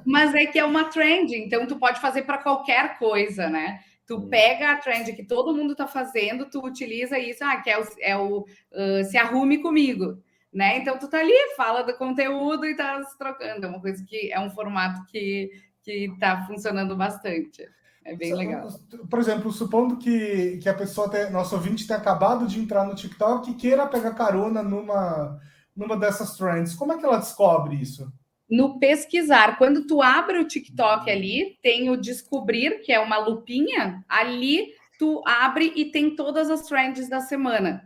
Mas é que é uma trend, então tu pode fazer para qualquer coisa, né? Tu pega a trend que todo mundo está fazendo, tu utiliza isso, que se arrume comigo, né? Então tu tá ali, fala do conteúdo e tá se trocando. É uma coisa que é um formato que tá funcionando bastante. É bem legal. Por exemplo, supondo que a pessoa, nosso ouvinte, tenha acabado de entrar no TikTok e queira pegar carona numa dessas trends, como é que ela descobre isso? No pesquisar, quando tu abre o TikTok ali, tem o descobrir, que é uma lupinha, ali tu abre e tem todas as trends da semana,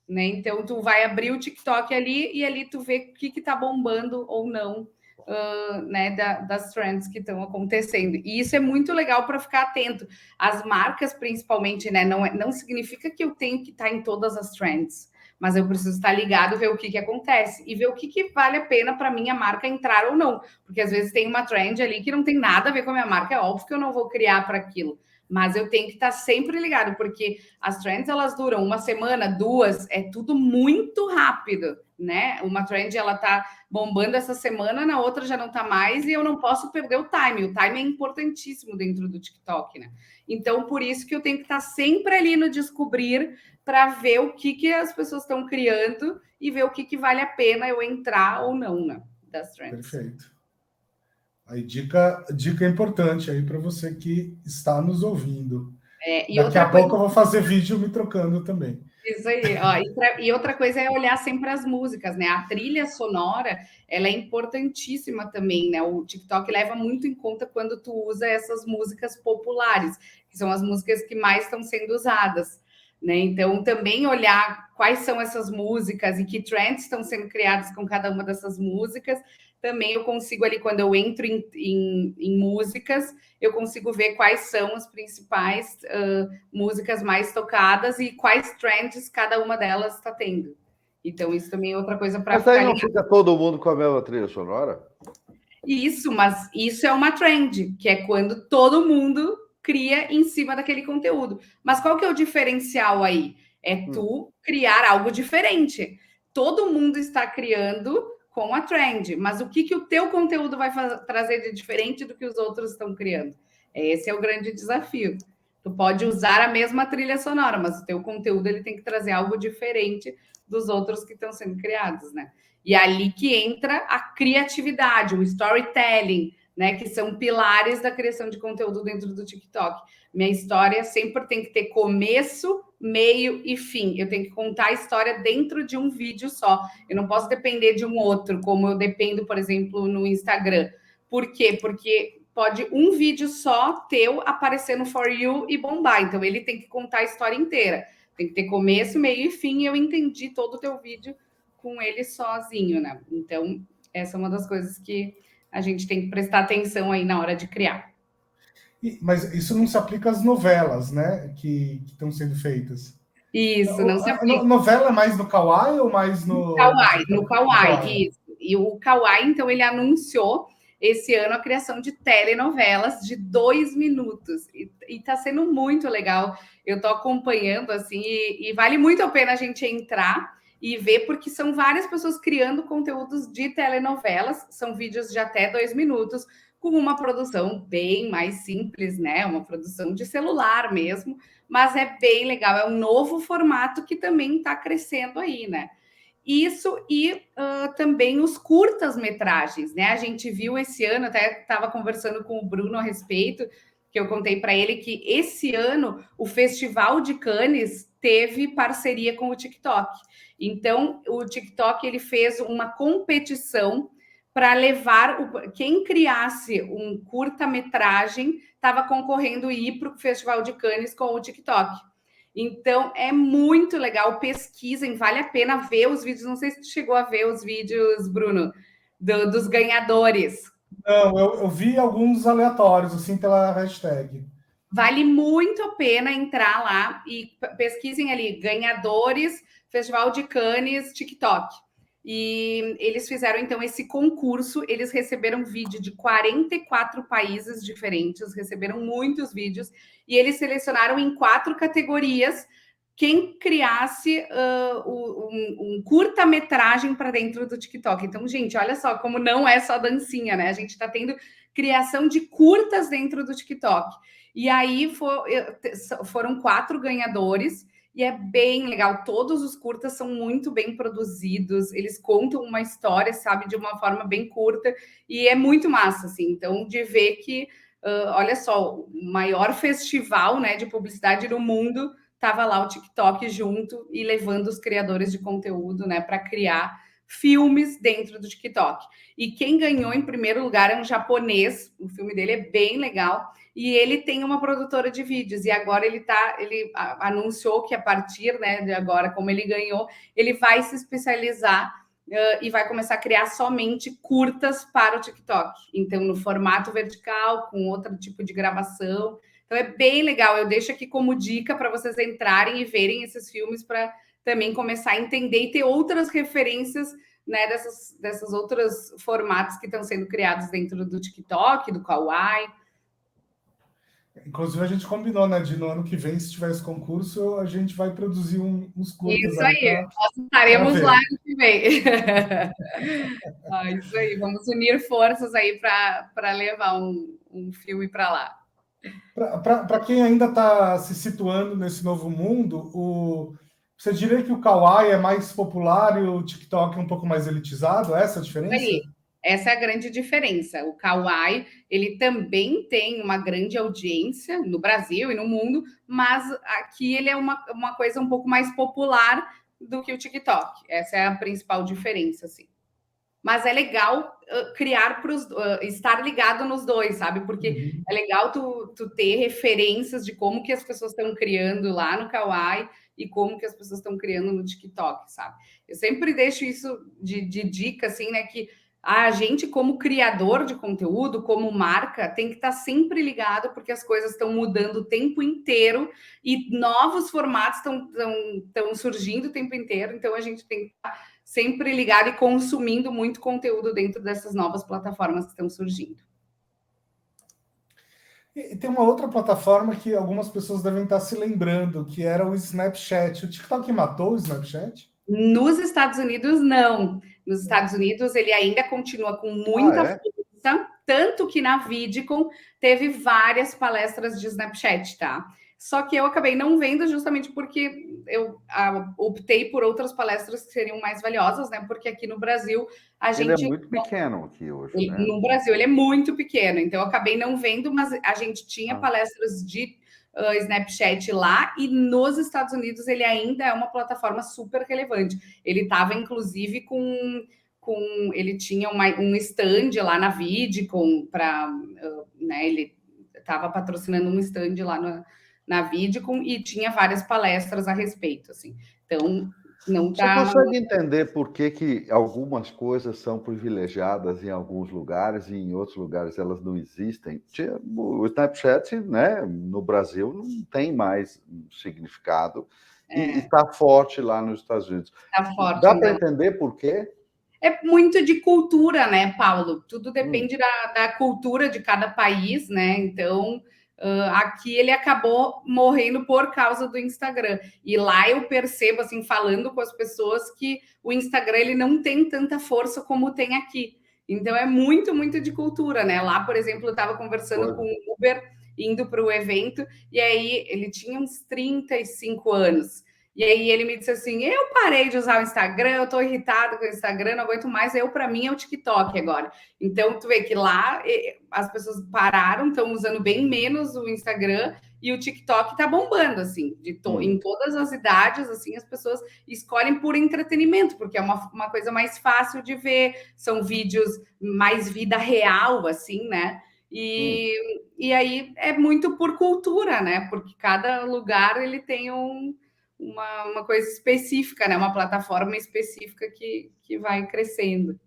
né? Então tu vai abrir o TikTok ali e ali tu vê o que tá bombando ou não, né, das trends que estão acontecendo. E isso é muito legal para ficar atento. As marcas, principalmente, né? Não significa que eu tenho que estar em todas as trends, mas eu preciso estar ligado, ver o que acontece e ver o que vale a pena para minha marca entrar ou não. Porque às vezes tem uma trend ali que não tem nada a ver com a minha marca, é óbvio que eu não vou criar para aquilo. Mas eu tenho que estar sempre ligado, porque as trends, elas duram uma semana, 2, é tudo muito rápido, né? Uma trend, ela tá bombando essa semana, na outra já não tá mais, e eu não posso perder o time. O time é importantíssimo dentro do TikTok, né? Então, por isso que eu tenho que estar sempre ali no descobrir, para ver o que as pessoas estão criando e ver o que vale a pena eu entrar ou não, né? Das trends. Perfeito. Aí, dica importante aí para você que está nos ouvindo. Daqui a pouco eu vou fazer vídeo me trocando também. Isso aí, ó. E outra coisa é olhar sempre as músicas, né? A trilha sonora, ela é importantíssima também, né? O TikTok leva muito em conta quando tu usa essas músicas populares, que são as músicas que mais estão sendo usadas, né? Então, também olhar quais são essas músicas e que trends estão sendo criados com cada uma dessas músicas. Também eu consigo ali, quando eu entro em músicas, eu consigo ver quais são as principais músicas mais tocadas e quais trends cada uma delas está tendo. Então, isso também é outra coisa para ficar. Mas aí não fica todo mundo com a mesma trilha sonora? Isso, mas isso é uma trend, que é quando todo mundo cria em cima daquele conteúdo. Mas qual que é o diferencial aí? É tu criar algo diferente. Todo mundo está criando com a trend, mas o que o teu conteúdo vai trazer de diferente do que os outros estão criando? Esse é o grande desafio. Tu pode usar a mesma trilha sonora, mas o teu conteúdo ele tem que trazer algo diferente dos outros que estão sendo criados, né? E é ali que entra a criatividade, o storytelling, né? Que são pilares da criação de conteúdo dentro do TikTok. Minha história sempre tem que ter começo, meio e fim. Eu tenho que contar a história dentro de um vídeo só. Eu não posso depender de um outro, como eu dependo, por exemplo, no Instagram. Por quê? Porque pode um vídeo só teu aparecer no For You e bombar. Então, ele tem que contar a história inteira. Tem que ter começo, meio e fim. E eu entendi todo o teu vídeo com ele sozinho, né? Então, essa é uma das coisas que a gente tem que prestar atenção aí na hora de criar. Mas isso não se aplica às novelas, né? Que estão sendo feitas. Isso, não se aplica. Novela é mais no Kawaii ou mais no... No Kawaii, isso. E o Kawaii, então, ele anunciou esse ano a criação de telenovelas de 2 minutos. E tá sendo muito legal. Eu tô acompanhando, assim, e vale muito a pena a gente entrar e ver, porque são várias pessoas criando conteúdos de telenovelas. São vídeos de até 2 minutos, com uma produção bem mais simples, né? Uma produção de celular mesmo, mas é bem legal. É um novo formato que também está crescendo aí, né? Isso e também os curtas-metragens, né? A gente viu esse ano, até estava conversando com o Bruno a respeito, que eu contei para ele que esse ano o Festival de Cannes teve parceria com o TikTok. Então, o TikTok ele fez uma competição para levar quem criasse um curta-metragem estava concorrendo a ir para o Festival de Cannes com o TikTok. Então, é muito legal, pesquisem, vale a pena ver os vídeos. Não sei se tu chegou a ver os vídeos, Bruno, dos ganhadores. Não, eu vi alguns aleatórios, assim, pela hashtag. Vale muito a pena entrar lá e pesquisem ali, ganhadores, Festival de Cannes, TikTok. E eles fizeram, então, esse concurso. Eles receberam vídeo de 44 países diferentes, receberam muitos vídeos, e eles selecionaram em 4 categorias quem criasse um curta-metragem para dentro do TikTok. Então, gente, olha só como não é só dancinha, né? A gente está tendo criação de curtas dentro do TikTok. E aí foram 4 ganhadores, e é bem legal. Todos os curtas são muito bem produzidos, eles contam uma história, sabe, de uma forma bem curta, e é muito massa, assim. Então, de ver que, olha só, o maior festival, né, de publicidade no mundo, estava lá o TikTok junto e levando os criadores de conteúdo, né, para criar filmes dentro do TikTok. E quem ganhou em primeiro lugar é um japonês, o filme dele é bem legal, e ele tem uma produtora de vídeos, e agora ele anunciou que a partir, né, de agora, como ele ganhou, ele vai se especializar e vai começar a criar somente curtas para o TikTok. Então, no formato vertical, com outro tipo de gravação. Então, é bem legal. Eu deixo aqui como dica para vocês entrarem e verem esses filmes, para também começar a entender e ter outras referências, né, dessas outros formatos que estão sendo criados dentro do TikTok, do Kawaii. Inclusive, a gente combinou, né, de no ano que vem, se tiver esse concurso, a gente vai produzir uns curtas Isso aí aí, para nós estaremos lá ver. ano que vem. Isso aí, vamos unir forças aí para levar um filme para lá. Para quem ainda está se situando nesse novo mundo, você diria que o Kawaii é mais popular e o TikTok é um pouco mais elitizado? Essa é a diferença? Aí, essa é a grande diferença. O Kawaii, ele também tem uma grande audiência no Brasil e no mundo, mas aqui ele é uma coisa um pouco mais popular do que o TikTok. Essa é a principal diferença, assim. Mas é legal criar estar ligado nos dois, sabe? Porque Uhum. é legal tu ter referências de como que as pessoas estão criando lá no Kawaii e como que as pessoas estão criando no TikTok, sabe? Eu sempre deixo isso de dica, assim, né? Que a gente, como criador de conteúdo, como marca, tem que estar sempre ligado, porque as coisas estão mudando o tempo inteiro e novos formatos estão surgindo o tempo inteiro, então a gente tem que estar sempre ligado e consumindo muito conteúdo dentro dessas novas plataformas que estão surgindo. E tem uma outra plataforma que algumas pessoas devem estar se lembrando, que era o Snapchat. O TikTok matou o Snapchat? Nos Estados Unidos, não. Nos Estados Unidos, ele ainda continua com Ah, muita é? força, tanto que na VidCon teve várias palestras de Snapchat, tá? Só que eu acabei não vendo justamente porque eu optei por outras palestras que seriam mais valiosas, né? Porque aqui no Brasil a Ele é gente muito pequeno aqui hoje, né? no Brasil ele é muito pequeno, então eu acabei não vendo, mas a gente tinha Ah, palestras de Snapchat lá, e nos Estados Unidos ele ainda é uma plataforma super relevante. Ele estava, inclusive, ele tinha um stand lá na VidCon para, né, ele estava patrocinando um stand lá na VidCon e tinha várias palestras a respeito, assim. Então, não você tá. consegue entender por que que algumas coisas são privilegiadas em alguns lugares e em outros lugares elas não existem? O Snapchat, né, no Brasil não tem mais significado e está forte lá nos Estados Unidos. Tá forte Dá para ainda. entender por quê? É muito de cultura, né, Paulo? Tudo Hum, depende da cultura de cada país, né? Então, aqui ele acabou morrendo por causa do Instagram. E lá eu percebo, assim, falando com as pessoas, que o Instagram ele não tem tanta força como tem aqui. Então, é muito, muito de cultura, né? Lá, por exemplo, eu estava conversando com pois. o Uber, indo para o evento, e aí ele tinha uns 35 anos. E aí ele me disse assim: eu parei de usar o Instagram, eu tô irritado com o Instagram, não aguento mais. Para mim, é o TikTok agora. Então, tu vê que lá as pessoas pararam, estão usando bem menos o Instagram e o TikTok tá bombando, assim, em todas as idades, assim, as pessoas escolhem por entretenimento, porque é uma coisa mais fácil de ver, são vídeos mais vida real, assim, né? E aí é muito por cultura, né? Porque cada lugar ele tem uma coisa específica, né? Uma plataforma específica que vai crescendo.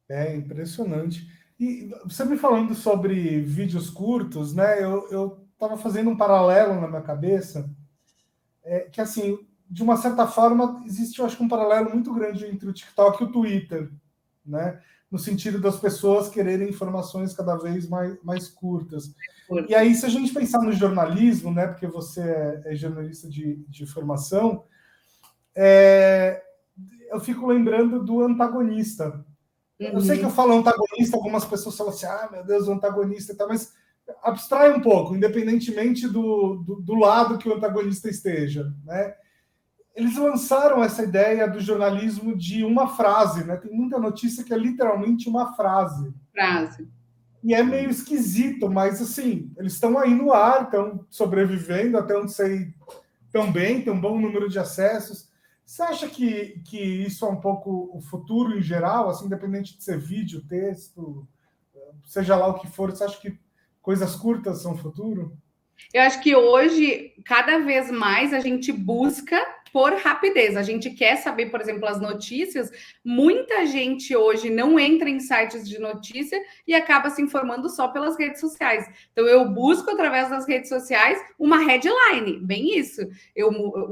É impressionante. E você me falando sobre vídeos curtos, né? Eu estava fazendo um paralelo na minha cabeça, que assim, de uma certa forma, existe, eu acho, um paralelo muito grande entre o TikTok e o Twitter, né? No sentido das pessoas quererem informações cada vez mais curtas. E aí, se a gente pensar no jornalismo, né? Porque você é jornalista de formação, eu fico lembrando do antagonista. Eu sei que eu Uhum. falo antagonista, algumas pessoas falam assim, ah, meu Deus, o antagonista e tal, mas abstrai um pouco, independentemente do lado que o antagonista esteja, né? Eles lançaram essa ideia do jornalismo de uma frase, né? Tem muita notícia que é literalmente uma frase. Frase. E é meio esquisito, mas assim, eles estão aí no ar, estão sobrevivendo, até onde sei, tão bem, tem um bom número de acessos. Você acha que isso é um pouco o futuro em geral, assim, independente de ser vídeo, texto, seja lá o que for, você acha que coisas curtas são o futuro? Eu acho que hoje, cada vez mais, a gente busca por rapidez. A gente quer saber, por exemplo, as notícias. Muita gente hoje não entra em sites de notícia e acaba se informando só pelas redes sociais. Então, eu busco através das redes sociais uma headline, bem isso.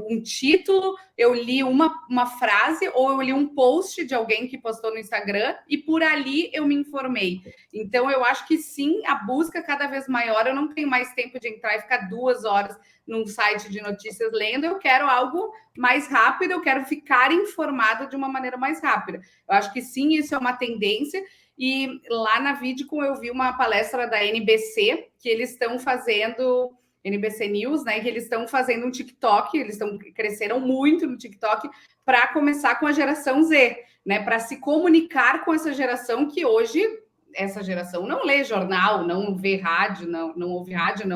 Um título, eu li uma frase ou eu li um post de alguém que postou no Instagram e por ali eu me informei. Então, eu acho que sim, a busca é cada vez maior. Eu não tenho mais tempo de entrar e ficar 2 horas num site de notícias lendo, eu quero algo mais rápido, eu quero ficar informado de uma maneira mais rápida. Eu acho que sim, isso é uma tendência, e lá na Vidcon eu vi uma palestra da NBC, que eles estão fazendo, NBC News, né, que eles estão fazendo um TikTok, cresceram muito no TikTok, para começar com a geração Z, né, para se comunicar com essa geração que hoje, essa geração não lê jornal, não vê rádio, não ouve rádio,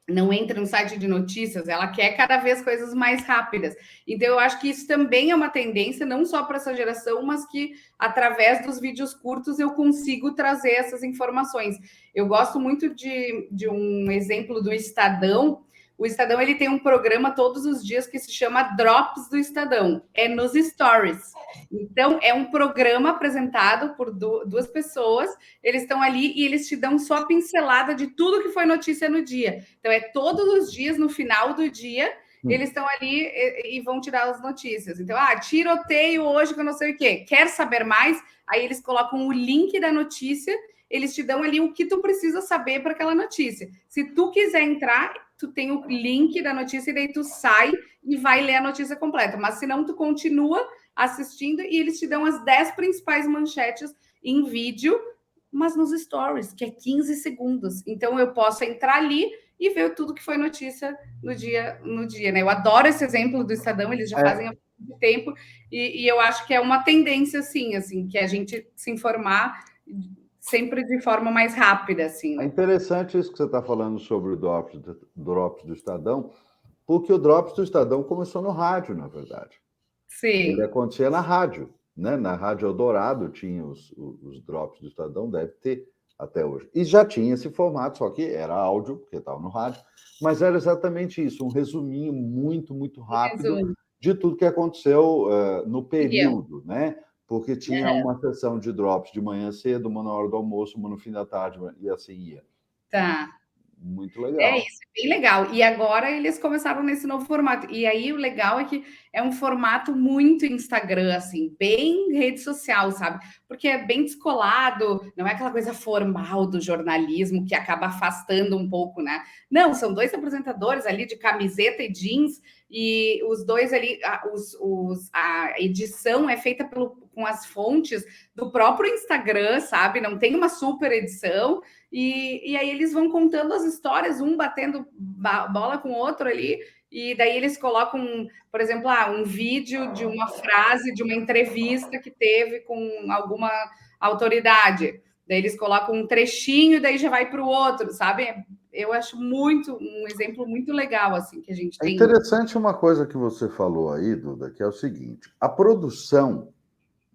não entra no site de notícias, ela quer cada vez coisas mais rápidas. Então, eu acho que isso também é uma tendência, não só para essa geração, mas que, através dos vídeos curtos, eu consigo trazer essas informações. Eu gosto muito de um exemplo do Estadão. O Estadão, ele tem um programa todos os dias que se chama Drops do Estadão. É nos Stories. Então, é um programa apresentado por duas pessoas. Eles estão ali e eles te dão só a pincelada de tudo que foi notícia no dia. Então, é todos os dias, no final do dia, eles estão ali e vão tirar as notícias. Então, tiroteio hoje que eu não sei o quê. Quer saber mais? Aí eles colocam o link da notícia, eles te dão ali o que tu precisa saber para aquela notícia. Se tu quiser entrar, tu tem o link da notícia e daí tu sai e vai ler a notícia completa. Mas se não, tu continua assistindo e eles te dão as 10 principais manchetes em vídeo, mas nos stories, que é 15 segundos. Então, eu posso entrar ali e ver tudo que foi notícia no dia, né? Eu adoro esse exemplo do Estadão, eles já fazem há muito tempo, e eu acho que é uma tendência, assim, que a gente se informar sempre de forma mais rápida, assim. É interessante isso que você está falando sobre o Drops do Estadão, porque o Drops do Estadão começou no rádio, na verdade. Sim. Ele acontecia na rádio, né? Na Rádio Eldorado tinha os Drops do Estadão, deve ter até hoje. E já tinha esse formato, só que era áudio, porque estava no rádio, mas era exatamente isso, um resuminho muito, muito rápido de tudo que aconteceu no período, né? Porque tinha uma sessão de drops de manhã cedo, uma na hora do almoço, uma no fim da tarde, e assim ia. Tá. Muito legal. É isso, bem legal. E agora eles começaram nesse novo formato. E aí o legal é que é um formato muito Instagram, assim, bem rede social, sabe? Porque é bem descolado, não é aquela coisa formal do jornalismo que acaba afastando um pouco, né? Não, são 2 apresentadores ali de camiseta e jeans, e os dois ali, a edição é feita com as fontes do próprio Instagram, sabe? Não tem uma super edição. E aí eles vão contando as histórias, um batendo bola com o outro ali, e daí eles colocam, por exemplo, um vídeo de uma frase, de uma entrevista que teve com alguma autoridade. Daí eles colocam um trechinho, daí já vai para o outro, sabe? Eu acho um exemplo muito legal, assim, que a gente tem. É interessante uma coisa que você falou aí, Duda, que é o seguinte: a produção,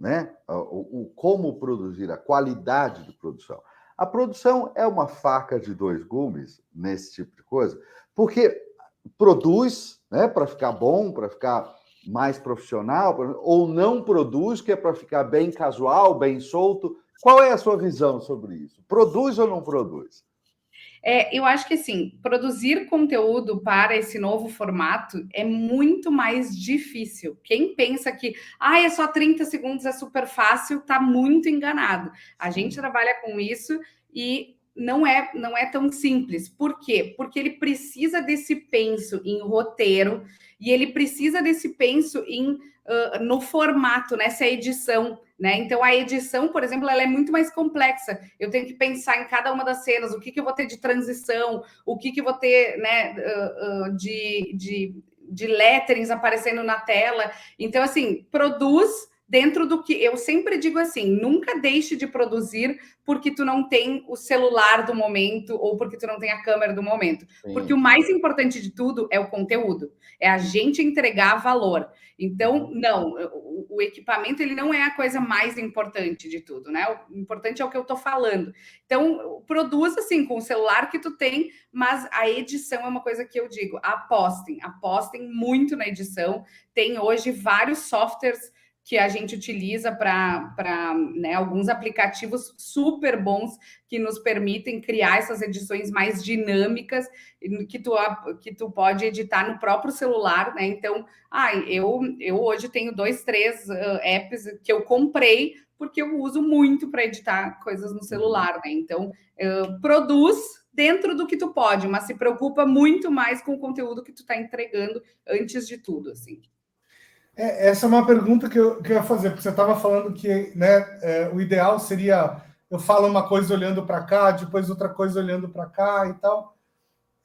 né? Como produzir, a qualidade de produção. A produção é uma faca de 2 gumes nesse tipo de coisa, porque produz, né, para ficar bom, para ficar mais profissional, ou não produz, que é para ficar bem casual, bem solto. Qual é a sua visão sobre isso? Produz ou não produz? Eu acho que, assim, produzir conteúdo para esse novo formato é muito mais difícil. Quem pensa que é só 30 segundos, é super fácil, está muito enganado. A gente trabalha com isso e não é tão simples. Por quê? Porque ele precisa desse penso em roteiro e ele precisa desse penso no formato, nessa edição, né? Então, a edição, por exemplo, ela é muito mais complexa. Eu tenho que pensar em cada uma das cenas, o que eu vou ter de transição, o que eu vou ter, né, de letterings aparecendo na tela. Então, assim, produz dentro do que... Eu sempre digo assim, nunca deixe de produzir porque tu não tem o celular do momento ou porque tu não tem a câmera do momento. Sim. Porque o mais importante de tudo é o conteúdo. É a gente entregar valor. Então, não, o equipamento ele não é a coisa mais importante de tudo, né? O importante é o que eu tô falando. Então, produz assim com o celular que tu tem, mas a edição é uma coisa que eu digo, apostem muito na edição. Tem hoje vários softwares que a gente utiliza para né, alguns aplicativos super bons que nos permitem criar essas edições mais dinâmicas que tu pode editar no próprio celular, né? Então, eu hoje tenho 2, 3 apps que eu comprei porque eu uso muito para editar coisas no celular, né? Então, produz dentro do que tu pode, mas se preocupa muito mais com o conteúdo que tu está entregando antes de tudo, assim. Essa é uma pergunta que eu ia fazer, porque você estava falando que, né, o ideal seria eu falo uma coisa olhando para cá, depois outra coisa olhando para cá e tal.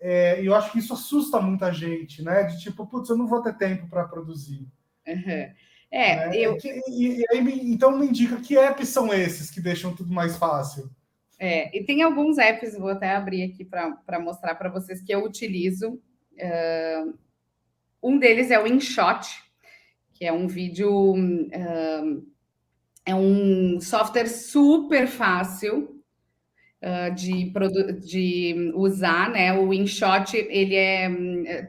E eu acho que isso assusta muita gente, né? De tipo, putz, eu não vou ter tempo para produzir. Uhum. Né? Então me indica que apps são esses que deixam tudo mais fácil. E tem alguns apps, vou até abrir aqui para mostrar para vocês que eu utilizo. Um deles é o InShot, que é um vídeo, é um software super fácil de usar, né? O InShot,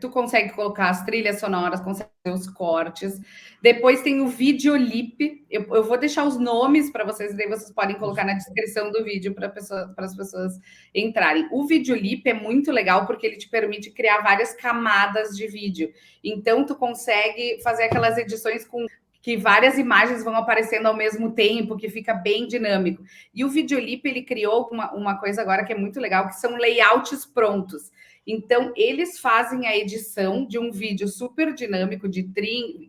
tu consegue colocar as trilhas sonoras, consegue fazer os cortes. Depois tem o Videolip. Eu vou deixar os nomes para vocês, daí vocês podem colocar na descrição do vídeo para as pessoas entrarem. O Videolip é muito legal porque ele te permite criar várias camadas de vídeo. Então, tu consegue fazer aquelas edições com que várias imagens vão aparecendo ao mesmo tempo, que fica bem dinâmico. E o Videolip, ele criou uma coisa agora que é muito legal, que são layouts prontos. Então, eles fazem a edição de um vídeo super dinâmico de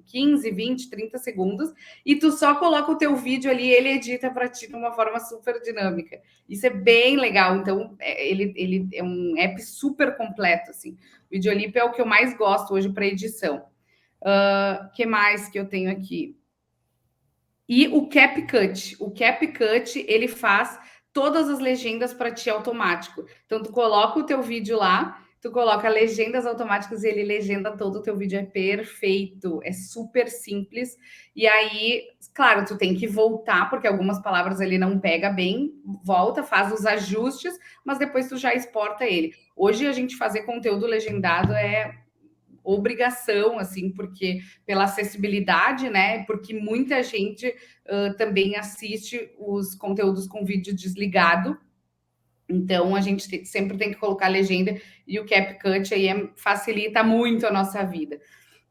15, 20, 30 segundos, e tu só coloca o teu vídeo ali e ele edita para ti de uma forma super dinâmica. Isso é bem legal. Então, ele é um app super completo, assim. O Videolip é o que eu mais gosto hoje para edição. Que mais que eu tenho aqui? E o CapCut. O CapCut, ele faz todas as legendas para ti automático. Então, tu coloca o teu vídeo lá, tu coloca legendas automáticas e ele legenda todo o teu vídeo. É perfeito, é super simples. E aí, claro, tu tem que voltar, porque algumas palavras ele não pega bem, volta, faz os ajustes, mas depois tu já exporta ele. Hoje, a gente fazer conteúdo legendado é obrigação, assim, porque pela acessibilidade, né? Porque muita gente também assiste os conteúdos com vídeo desligado. Então, a gente sempre tem que colocar legenda e o CapCut aí facilita muito a nossa vida.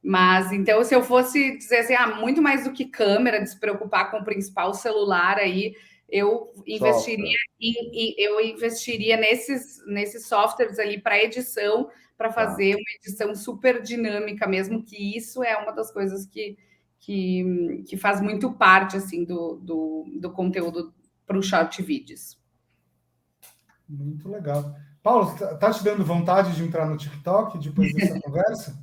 Mas, então, se eu fosse dizer assim, muito mais do que câmera, de se preocupar com o principal celular aí, eu investiria nesses softwares ali para edição, para fazer uma edição super dinâmica mesmo, que isso é uma das coisas que faz muito parte assim do conteúdo para o short vídeos. Muito legal. Paulo, tá te dando vontade de entrar no TikTok depois dessa conversa?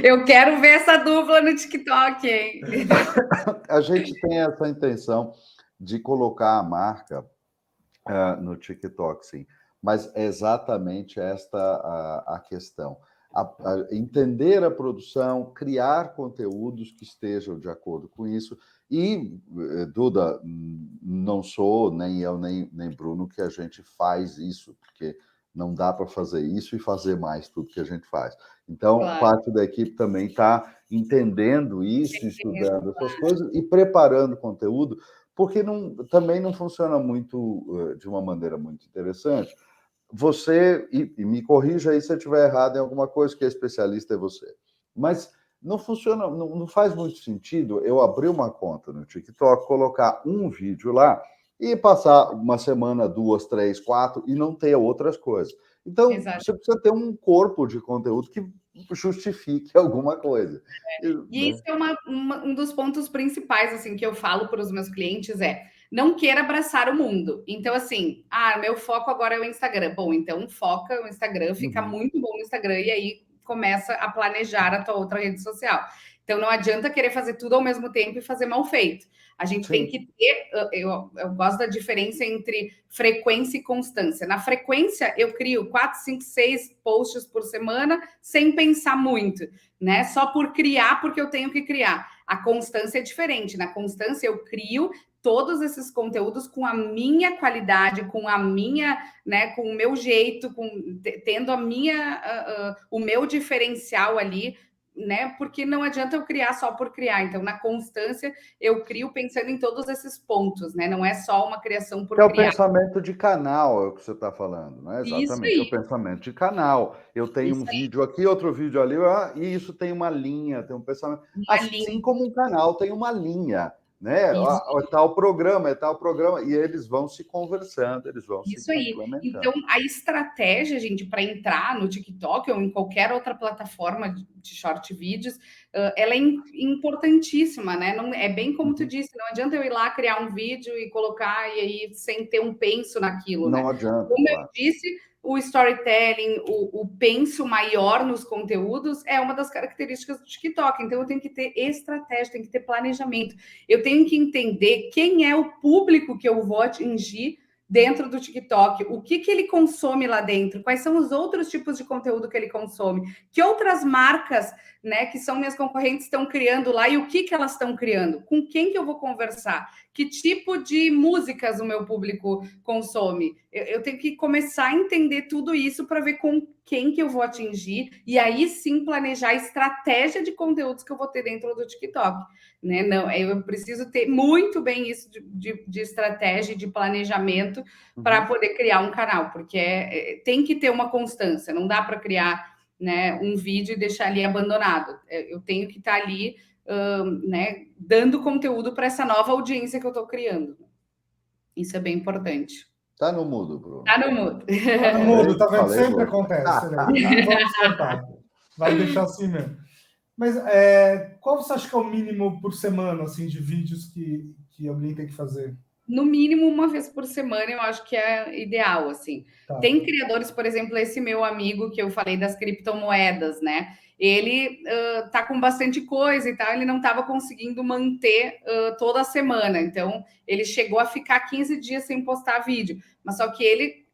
Eu quero ver essa dupla no TikTok, hein? A gente tem essa intenção de colocar a marca no TikTok, sim. Mas é exatamente esta a questão. Entender a produção, criar conteúdos que estejam de acordo com isso. E, Duda, não sou nem eu, nem Bruno, que a gente faz isso, porque não dá para fazer isso e fazer mais tudo que a gente faz. Então, claro, parte da equipe também está entendendo isso, estudando essas coisas e preparando conteúdo, porque também não funciona muito de uma maneira muito interessante. Você, e me corrija aí se eu estiver errado em alguma coisa, que é especialista é você, mas não funciona, não faz muito sentido eu abrir uma conta no TikTok, colocar um vídeo lá e passar uma semana, 2, 3, 4 e não ter outras coisas. Então, exato, você precisa ter um corpo de conteúdo que justifique alguma coisa. E isso é um dos pontos principais assim que eu falo para os meus clientes não queira abraçar o mundo. Então, assim, meu foco agora é o Instagram. Bom, então foca o Instagram, fica muito bom no Instagram e aí começa a planejar a tua outra rede social. Então, não adianta querer fazer tudo ao mesmo tempo e fazer mal feito. A gente tem que ter... Eu gosto da diferença entre frequência e constância. Na frequência, eu crio 4, 5, 6 posts por semana sem pensar muito, né? Só por criar, porque eu tenho que criar. A constância é diferente. Na constância, eu crio todos esses conteúdos com a minha qualidade, com a minha, né, com o meu jeito, tendo a minha, o meu diferencial ali, né? Porque não adianta eu criar só por criar. Então, na constância, eu crio pensando em todos esses pontos, né? Não é só uma criação por É o criar. pensamento de canal, é o que você está falando, né? Exatamente, é o pensamento de canal. Eu tenho um vídeo aqui, outro vídeo ali, e isso tem uma linha, tem um pensamento. Assim como um canal tem uma linha, né? É tal programa, e eles vão se conversando, eles vão se complementando. Então, a estratégia, gente, para entrar no TikTok ou em qualquer outra plataforma de short vídeos, ela é importantíssima, né? Não, é bem como tu disse, não adianta eu ir lá criar um vídeo e colocar e aí sem ter um penso naquilo, não né? Adianta. Como eu disse, o storytelling, o penso maior nos conteúdos é uma das características do TikTok. Então, eu tenho que ter estratégia, tenho que ter planejamento. Eu tenho que entender quem é o público que eu vou atingir dentro do TikTok, o que ele consome lá dentro, quais são os outros tipos de conteúdo que ele consome, que outras marcas, né, que são minhas concorrentes estão criando lá e o que elas estão criando, com quem que eu vou conversar, que tipo de músicas o meu público consome. Eu tenho que começar a entender tudo isso para ver com quem que eu vou atingir e aí sim planejar a estratégia de conteúdos que eu vou ter dentro do TikTok. Né? Não, eu preciso ter muito bem isso de estratégia e de planejamento para poder criar um canal, porque tem que ter uma constância, não dá para criar, né, um vídeo e deixar ali abandonado. Eu tenho que estar ali, né, dando conteúdo para essa nova audiência que eu estou criando. Isso é bem importante. Tá no mudo, Bruno. Tá no mudo. Tá no mudo, tá vendo? Sempre acontece. Né? Não vamos cortar. Vai deixar assim mesmo. Mas qual você acha que é o mínimo por semana assim, de vídeos que alguém tem que fazer? No mínimo, uma vez por semana, eu acho que é ideal, assim. Tá. Tem criadores, por exemplo, esse meu amigo que eu falei das criptomoedas, né? Ele tá com bastante coisa e tal, ele não estava conseguindo manter toda a semana. Então, ele chegou a ficar 15 dias sem postar vídeo. Mas só que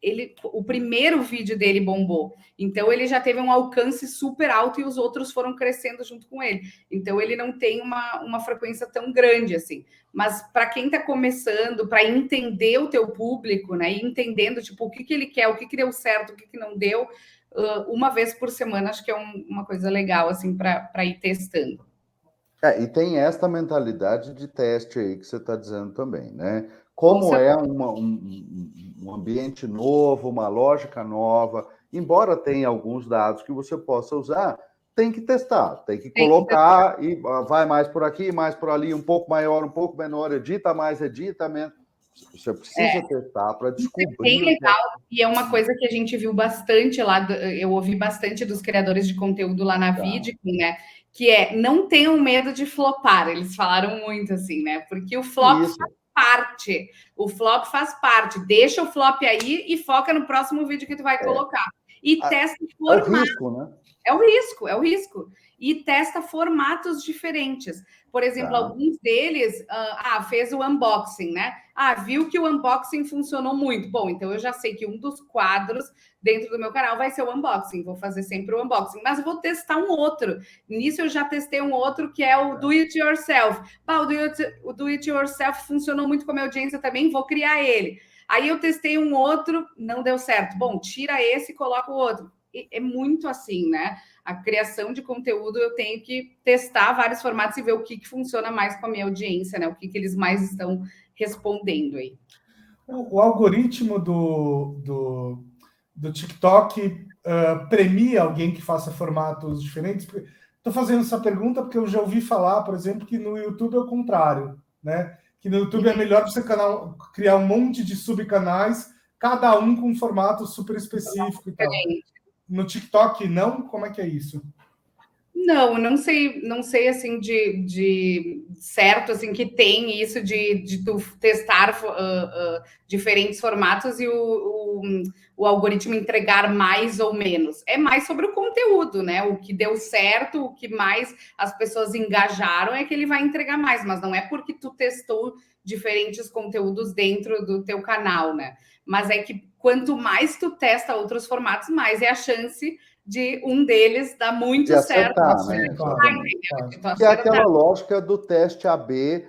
o primeiro vídeo dele bombou. Então, ele já teve um alcance super alto e os outros foram crescendo junto com ele. Então, ele não tem uma frequência tão grande, assim. Mas para quem está começando, para entender o teu público, né? E entendendo, tipo, o que ele quer, o que deu certo, o que não deu, uma vez por semana, acho que é uma coisa legal, assim, para ir testando. E tem esta mentalidade de teste aí que você está dizendo também, né? Como é um ambiente novo, uma lógica nova, embora tenha alguns dados que você possa usar, tem que testar, tem que colocar e vai mais por aqui, mais por ali, um pouco maior, um pouco menor, edita mais, edita menos. Você precisa testar para descobrir. Isso é bem legal, e é uma coisa que a gente viu bastante lá, eu ouvi bastante dos criadores de conteúdo lá na Vidicom, né? Que não tenham medo de flopar. Eles falaram muito assim, né? Porque o flop faz parte. O flop faz parte. Deixa o flop aí e foca no próximo vídeo que tu vai colocar. E testa formatos. É o risco, né? É o risco. E testa formatos diferentes. Por exemplo, alguns deles fez o unboxing, né? Viu que o unboxing funcionou muito. Bom, então eu já sei que um dos quadros dentro do meu canal vai ser o unboxing. Vou fazer sempre o unboxing, mas vou testar um outro. Nisso eu já testei um outro que é o do it yourself. O do it yourself funcionou muito com a minha audiência também, vou criar ele. Aí eu testei um outro, não deu certo. Bom, tira esse e coloca o outro. É muito assim, né? A criação de conteúdo, eu tenho que testar vários formatos e ver o que funciona mais com a minha audiência, né? O que eles mais estão respondendo aí. O algoritmo do TikTok premia alguém que faça formatos diferentes? Estou fazendo essa pergunta porque eu já ouvi falar, por exemplo, que no YouTube é o contrário, né? Que no YouTube é melhor você criar um monte de subcanais, cada um com um formato super específico e tal. No TikTok, não? Como é que é isso? Não, não sei assim de certo assim que tem isso de tu testar diferentes formatos e o algoritmo entregar mais ou menos. É mais sobre o conteúdo, né? O que deu certo, o que mais as pessoas engajaram é que ele vai entregar mais, mas não é porque tu testou diferentes conteúdos dentro do teu canal, né? Mas é que quanto mais tu testa outros formatos, mais é a chance de um deles dar De muito certo. acertar, né? Exatamente. Que é aquela lógica do teste AB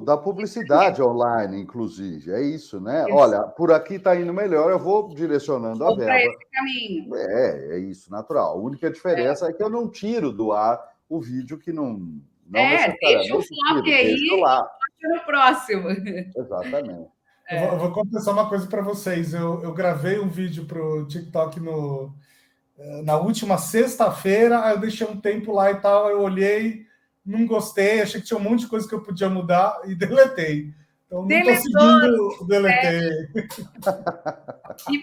da publicidade online, inclusive. É isso, né? Isso. Olha, por aqui está indo melhor, eu vou direcionando a Vou para verba. esse caminho. É isso, natural. A única diferença é que eu não tiro do ar o vídeo que não deixa o necessariamente flop tiro, deixo aí lá. e no próximo. Exatamente. Eu vou confessar uma coisa para vocês. Eu gravei um vídeo para o TikTok na última sexta-feira, aí eu deixei um tempo lá e tal, eu olhei, não gostei, achei que tinha um monte de coisa que eu podia mudar e deletei. Então, não estou seguindo, deletei.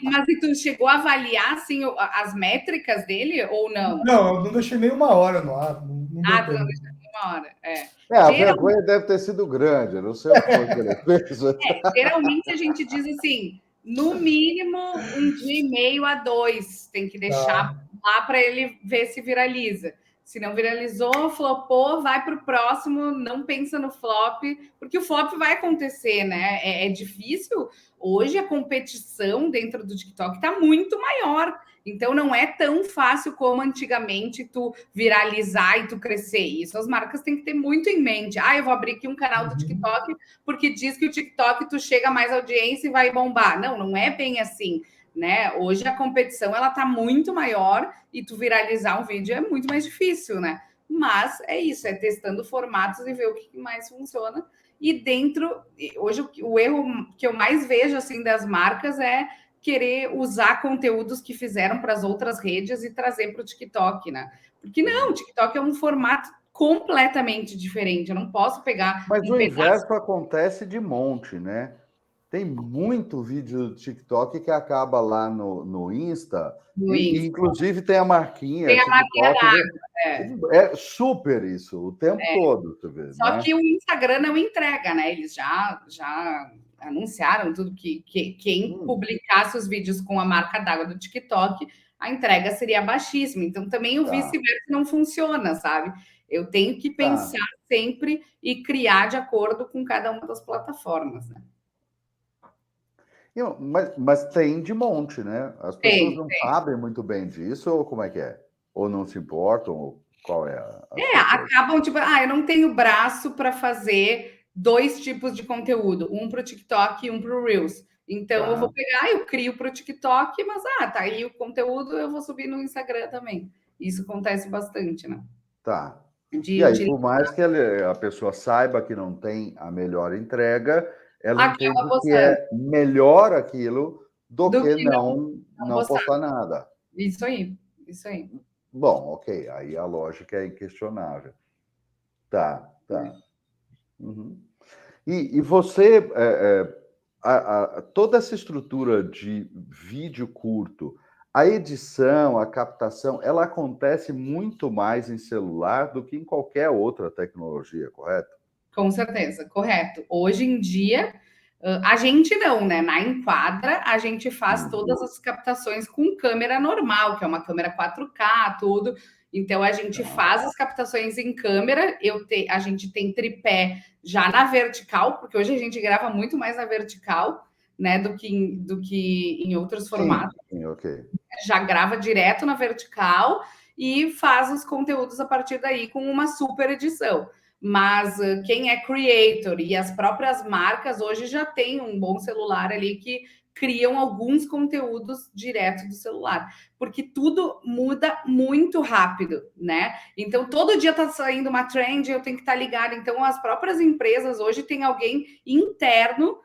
Mas e tu chegou a avaliar assim, as métricas dele ou não? Não, eu não deixei nem uma hora no ar. Não tu não deixou uma hora. A vergonha deve ter sido grande, eu não sei o que foi que ele fez. Geralmente a gente diz assim, no mínimo 1 dia e meio a 2, tem que deixar lá para ele ver se viraliza. Se não viralizou, flopou, vai para o próximo, não pensa no flop, porque o flop vai acontecer, né? É difícil. Hoje a competição dentro do TikTok está muito maior. Então não é tão fácil como antigamente tu viralizar e tu crescer. Isso as marcas têm que ter muito em mente. Eu vou abrir aqui um canal do TikTok porque diz que o TikTok tu chega a mais audiência e vai bombar. Não é bem assim, né? Hoje a competição ela tá muito maior e tu viralizar um vídeo é muito mais difícil, né? Mas é isso, é testando formatos e ver o que mais funciona. E dentro, hoje o erro que eu mais vejo assim das marcas é querer usar conteúdos que fizeram para as outras redes e trazer para o TikTok, né? Porque não, o TikTok é um formato completamente diferente. Eu não posso pegar. Mas o inverso acontece de monte, né? Tem muito vídeo do TikTok que acaba lá no Insta. E inclusive tem a marquinha. Tem a marquinha da água. É super isso, o tempo todo. Tu vê, Só que o Instagram não entrega, né? Eles já anunciaram tudo que quem publicasse os vídeos com a marca d'água do TikTok, a entrega seria baixíssima. Então, também o vice-versa não funciona, sabe? Eu tenho que pensar sempre e criar de acordo com cada uma das plataformas, né? Mas tem de monte, né? As pessoas não sabem muito bem disso, ou como é que é? Ou não se importam, ou qual é a acabam tipo, eu não tenho braço para fazer 2 tipos de conteúdo, um para o TikTok e um para o Reels. Então eu vou pegar, eu crio para o TikTok, mas tá aí o conteúdo, eu vou subir no Instagram também. Isso acontece bastante, né? E aí, por mais que a pessoa saiba que não tem a melhor entrega, ela entende que é melhor aquilo do que não postar nada. Isso aí. Bom, ok, aí a lógica é inquestionável. Tá. Uhum. E você, toda essa estrutura de vídeo curto, a edição, a captação, ela acontece muito mais em celular do que em qualquer outra tecnologia, correto? Com certeza, correto. Hoje em dia, a gente não, né? Na Enquadra, a gente faz todas as captações com câmera normal, que é uma câmera 4K, tudo. Então, a gente faz as captações em câmera, a gente tem tripé já na vertical, porque hoje a gente grava muito mais na vertical, né, do que em outros formatos. Sim, ok. Já grava direto na vertical e faz os conteúdos a partir daí com uma super edição. Mas quem é creator e as próprias marcas hoje já tem um bom celular ali que criam alguns conteúdos direto do celular, porque tudo muda muito rápido, né? Então, todo dia tá saindo uma trend, eu tenho que estar ligada. Então, as próprias empresas hoje têm alguém interno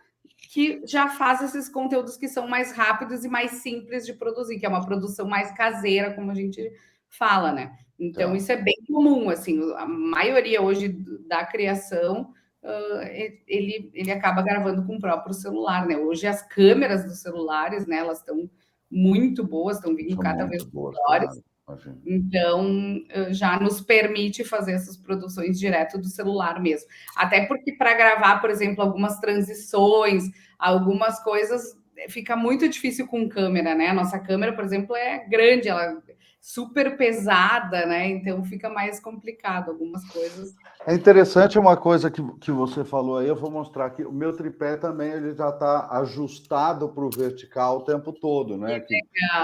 que já faz esses conteúdos que são mais rápidos e mais simples de produzir, que é uma produção mais caseira, como a gente fala, né? Então, isso é bem comum, assim, a maioria hoje da criação, ele acaba gravando com o próprio celular, né? Hoje as câmeras dos celulares, né, elas estão muito boas, estão vindo cada vez melhores. Imagina. Então, já nos permite fazer essas produções direto do celular mesmo. Até porque para gravar, por exemplo, algumas transições, algumas coisas, fica muito difícil com câmera, né? A nossa câmera, por exemplo, é grande, ela é super pesada, né? Então fica mais complicado algumas coisas. É interessante uma coisa que você falou aí, eu vou mostrar aqui. O meu tripé também ele já está ajustado para o vertical o tempo todo, né?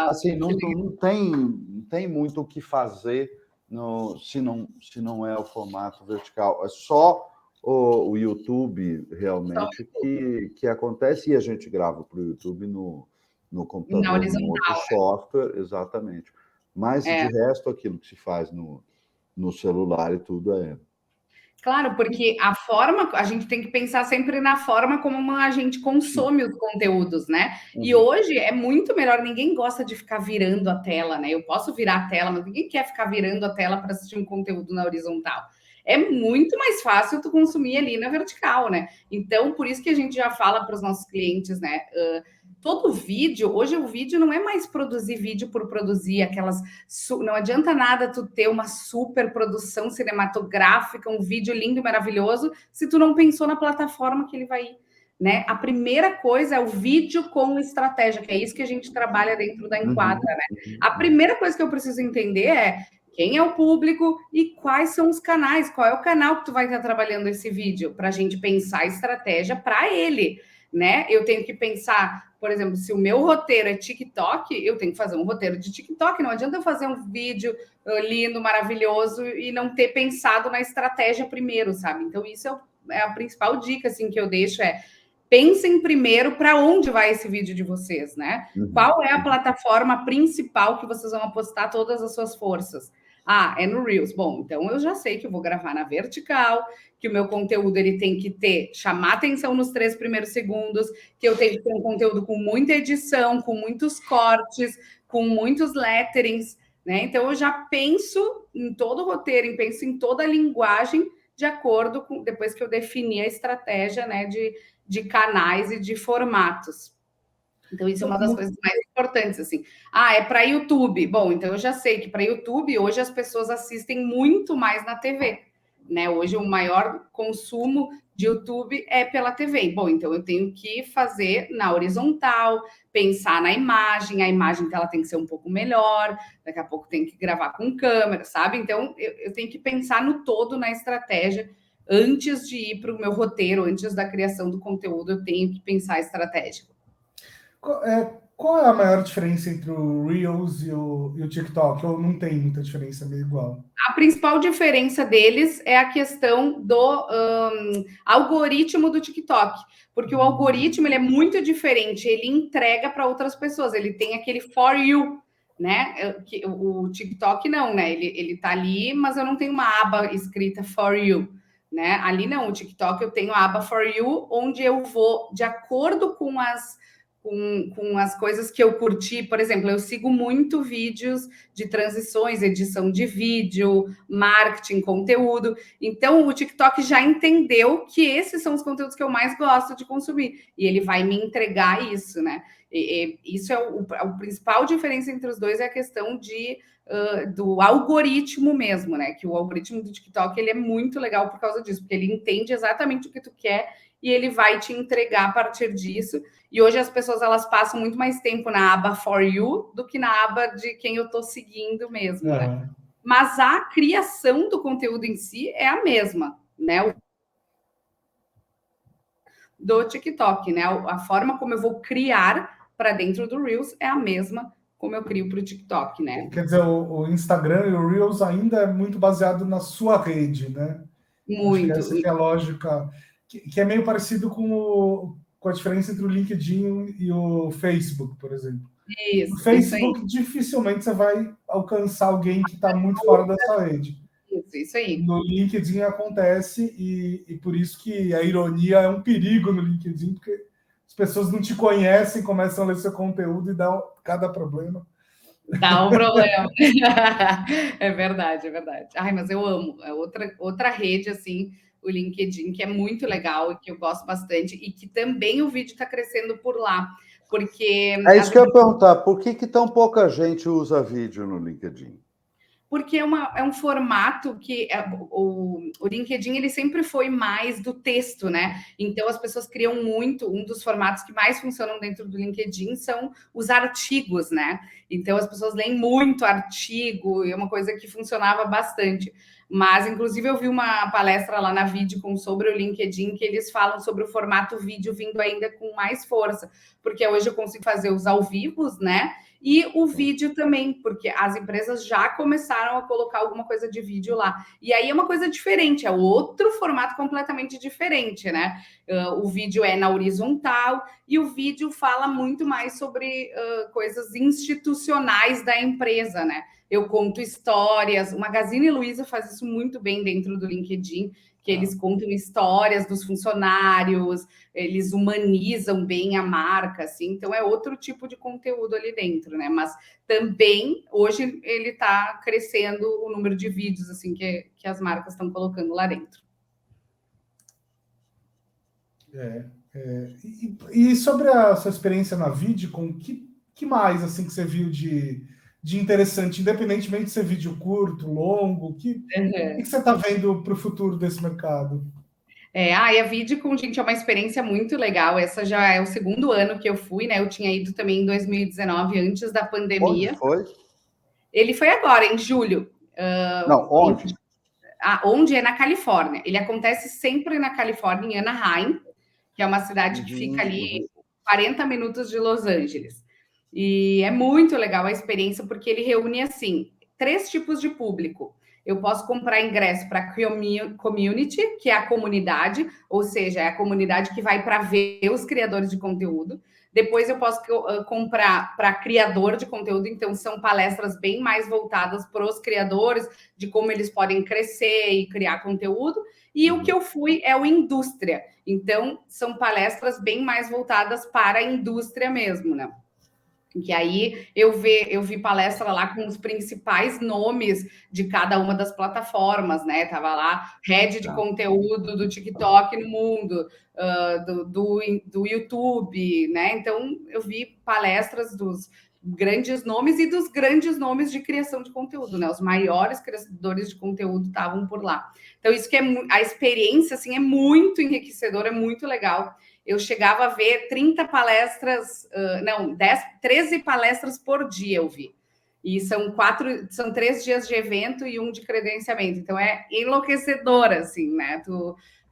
Assim, não tem muito o que fazer se não é o formato vertical. É só o YouTube realmente que acontece, e a gente grava para o YouTube no computador, num outro software, exatamente. Mas, de resto, aquilo que se faz no celular e tudo é... Claro, porque a gente tem que pensar sempre na forma como a gente consome os conteúdos, né? E hoje é muito melhor, ninguém gosta de ficar virando a tela, né? Eu posso virar a tela, mas ninguém quer ficar virando a tela para assistir um conteúdo na horizontal. É muito mais fácil tu consumir ali na vertical, né? Então, por isso que a gente já fala para os nossos clientes, né? Todo vídeo, hoje o vídeo não é mais produzir vídeo por produzir, não adianta nada tu ter uma super produção cinematográfica, um vídeo lindo e maravilhoso, se tu não pensou na plataforma que ele vai ir, né? A primeira coisa é o vídeo com estratégia, que é isso que a gente trabalha dentro da Enquadra, né? A primeira coisa que eu preciso entender é quem é o público e quais são os canais, qual é o canal que tu vai estar trabalhando esse vídeo, para a gente pensar a estratégia para ele, né? Eu tenho que pensar, por exemplo, se o meu roteiro é TikTok, eu tenho que fazer um roteiro de TikTok. Não adianta eu fazer um vídeo lindo, maravilhoso e não ter pensado na estratégia primeiro, sabe? Então, isso é a principal dica assim, que eu deixo, pensem primeiro para onde vai esse vídeo de vocês, né? Qual é a plataforma principal que vocês vão apostar todas as suas forças? Ah, é no Reels. Bom, então eu já sei que eu vou gravar na vertical, que o meu conteúdo ele tem que chamar atenção nos 3 primeiros segundos, que eu tenho que ter um conteúdo com muita edição, com muitos cortes, com muitos letterings, né? Então eu já penso em todo o roteiro, penso em toda a linguagem de acordo com depois que eu definir a estratégia, né, de canais e de formatos. Então, isso é uma das coisas mais importantes, assim. Ah, é para YouTube. Bom, então eu já sei que para YouTube, hoje as pessoas assistem muito mais na TV, né? Hoje o maior consumo de YouTube é pela TV. Bom, então eu tenho que fazer na horizontal, pensar na imagem, a imagem que ela tem que ser um pouco melhor, daqui a pouco tem que gravar com câmera, sabe? Então, eu tenho que pensar no todo, na estratégia. Antes de ir para o meu roteiro, antes da criação do conteúdo, eu tenho que pensar a estratégia. Qual é a maior diferença entre o Reels e o TikTok? Ou não tem muita diferença, é meio igual? A principal diferença deles é a questão do algoritmo do TikTok, porque o algoritmo ele é muito diferente, ele entrega para outras pessoas, ele tem aquele for you, né? O TikTok não, né? Ele tá ali, mas eu não tenho uma aba escrita for you, né? Ali não, o TikTok eu tenho a aba for you, onde eu vou de acordo com as coisas que eu curti. Por exemplo, eu sigo muito vídeos de transições, edição de vídeo, marketing, conteúdo. Então, o TikTok já entendeu que esses são os conteúdos que eu mais gosto de consumir. E ele vai me entregar isso, né? Isso é o principal diferença entre os dois, é a questão do algoritmo mesmo, né? Que o algoritmo do TikTok ele é muito legal por causa disso, porque ele entende exatamente o que tu quer e ele vai te entregar a partir disso. E hoje as pessoas elas passam muito mais tempo na aba For You do que na aba de quem eu estou seguindo mesmo, né? Mas a criação do conteúdo em si é a mesma, né? Do TikTok, né? A forma como eu vou criar para dentro do Reels é a mesma como eu crio para o TikTok, né? Quer dizer, o Instagram e o Reels ainda é muito baseado na sua rede, né? Muito. Acho que essa que é a lógica, que é meio parecido com a diferença entre o LinkedIn e o Facebook, por exemplo. Isso, no Facebook, dificilmente você vai alcançar alguém que está muito fora dessa rede. Isso aí. No LinkedIn acontece, e por isso que a ironia é um perigo no LinkedIn, porque as pessoas não te conhecem, começam a ler seu conteúdo e dá cada problema. Dá um problema. É verdade, é verdade. Ai, mas eu amo. É outra rede, assim, o LinkedIn, que é muito legal e que eu gosto bastante, e que também o vídeo está crescendo por lá. Porque. É isso que eu ia perguntar, por que tão pouca gente usa vídeo no LinkedIn? porque é um formato que o LinkedIn ele sempre foi mais do texto, né? Então as pessoas criam muito, um dos formatos que mais funcionam dentro do LinkedIn são os artigos, né? Então as pessoas leem muito artigo, e é uma coisa que funcionava bastante. Mas, inclusive, eu vi uma palestra lá na Vidcon sobre o LinkedIn, que eles falam sobre o formato vídeo vindo ainda com mais força, porque hoje eu consigo fazer os ao vivos, né? E o vídeo também, porque as empresas já começaram a colocar alguma coisa de vídeo lá. E aí é uma coisa diferente, é outro formato completamente diferente, né? O vídeo é na horizontal e o vídeo fala muito mais sobre coisas institucionais da empresa, né? Eu conto histórias. O Magazine Luiza faz isso muito bem dentro do LinkedIn, que eles contam histórias dos funcionários, eles humanizam bem a marca, assim. Então é outro tipo de conteúdo ali dentro, né? Mas também hoje ele está crescendo o número de vídeos assim que as marcas estão colocando lá dentro. E sobre a sua experiência na Vidcon, que mais assim que você viu de interessante, independentemente de ser vídeo curto, longo, que você está vendo para o futuro desse mercado? E a Vidcon, gente, é uma experiência muito legal. Essa já é o segundo ano que eu fui, né? Eu tinha ido também em 2019, antes da pandemia. Onde foi? Ele foi agora, em julho. Não, onde? Onde é na Califórnia. Ele acontece sempre na Califórnia, em Anaheim, que é uma cidade que fica ali 40 minutos de Los Angeles. E é muito legal a experiência, porque ele reúne, assim, 3 tipos de público. Eu posso comprar ingresso para community, que é a comunidade, ou seja, é a comunidade que vai para ver os criadores de conteúdo. Depois eu posso comprar para criador de conteúdo, então são palestras bem mais voltadas para os criadores, de como eles podem crescer e criar conteúdo. E o que eu fui é o indústria. Então, são palestras bem mais voltadas para a indústria mesmo, né? Que aí eu vi palestra lá com os principais nomes de cada uma das plataformas, né? Tava lá head de conteúdo do TikTok no mundo, do YouTube, né? Então eu vi palestras dos grandes nomes e dos grandes nomes de criação de conteúdo, né? Os maiores criadores de conteúdo estavam por lá. Então isso que é a experiência assim é muito enriquecedora, é muito legal. Eu chegava a ver 30 palestras, 13 palestras por dia eu vi. E são 3 dias de evento e 1 de credenciamento. Então é enlouquecedor, assim, né?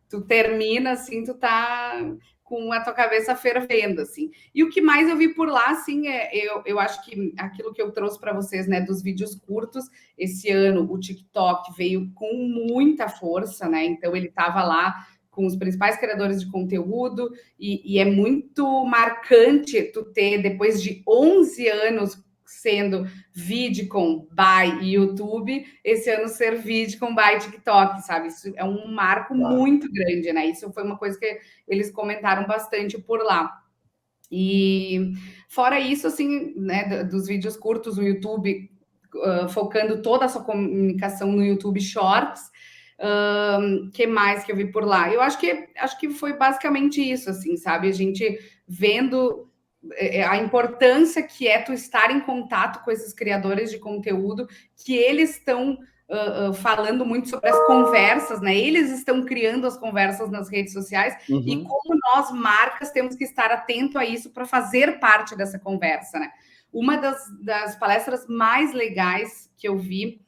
Tu termina, assim, tu tá com a tua cabeça fervendo, assim. E o que mais eu vi por lá, assim, eu acho que aquilo que eu trouxe para vocês, né, dos vídeos curtos, esse ano o TikTok veio com muita força, né? Então ele estava lá com os principais criadores de conteúdo, e é muito marcante tu ter, depois de 11 anos sendo Vidcon by YouTube, esse ano ser Vidcon by TikTok, sabe? Isso é um marco muito grande, né? Isso foi uma coisa que eles comentaram bastante por lá. E fora isso, assim, né, dos vídeos curtos, o YouTube focando toda a sua comunicação no YouTube Shorts. Que mais que eu vi por lá? Eu acho que foi basicamente isso, assim, sabe? A gente vendo a importância que é tu estar em contato com esses criadores de conteúdo, que eles estão falando muito sobre as conversas, né? Eles estão criando as conversas nas redes sociais e como nós, marcas, temos que estar atento a isso para fazer parte dessa conversa, né? Uma das palestras mais legais que eu vi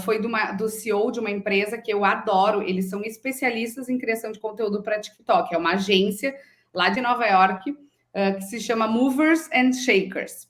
foi do CEO de uma empresa que eu adoro. Eles são especialistas em criação de conteúdo para TikTok. É uma agência lá de Nova York que se chama Movers and Shakers.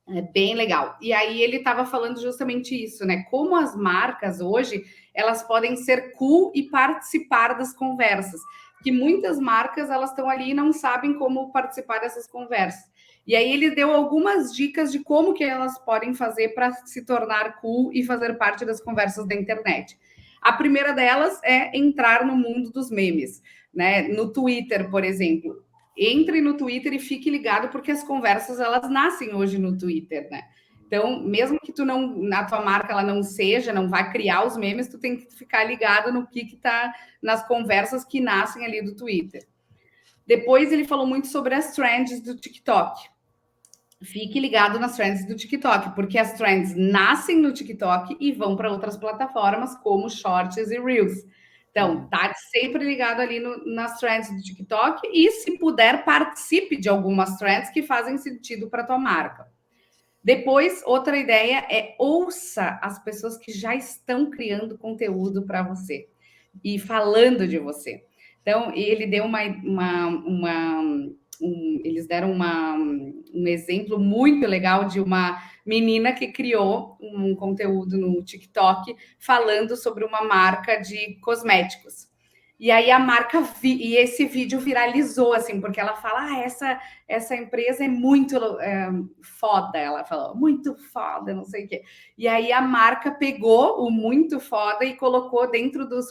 É bem legal. E aí ele estava falando justamente isso, né? Como as marcas hoje, elas podem ser cool e participar das conversas. Que muitas marcas, elas estão ali e não sabem como participar dessas conversas. E aí ele deu algumas dicas de como que elas podem fazer para se tornar cool e fazer parte das conversas da internet. A primeira delas é entrar no mundo dos memes, né? No Twitter, por exemplo. Entre no Twitter e fique ligado, porque as conversas, elas nascem hoje no Twitter, né? Então, mesmo que tu não, na tua marca, ela não seja, não vai criar os memes, tu tem que ficar ligado no que tá nas conversas que nascem ali do Twitter. Depois ele falou muito sobre as trends do TikTok. fique ligado nas trends do TikTok, porque as trends nascem no TikTok e vão para outras plataformas como Shorts e Reels. Então, tá sempre ligado ali nas trends do TikTok e, se puder, participe de algumas trends que fazem sentido para tua marca. Depois, outra ideia é ouça as pessoas que já estão criando conteúdo para você e falando de você. Então, ele deu eles deram um exemplo muito legal de uma menina que criou um conteúdo no TikTok falando sobre uma marca de cosméticos. E aí a marca e esse vídeo viralizou, assim, porque ela fala: essa empresa é muito foda, ela falou, muito foda, não sei o quê. E aí a marca pegou o muito foda e colocou dentro dos...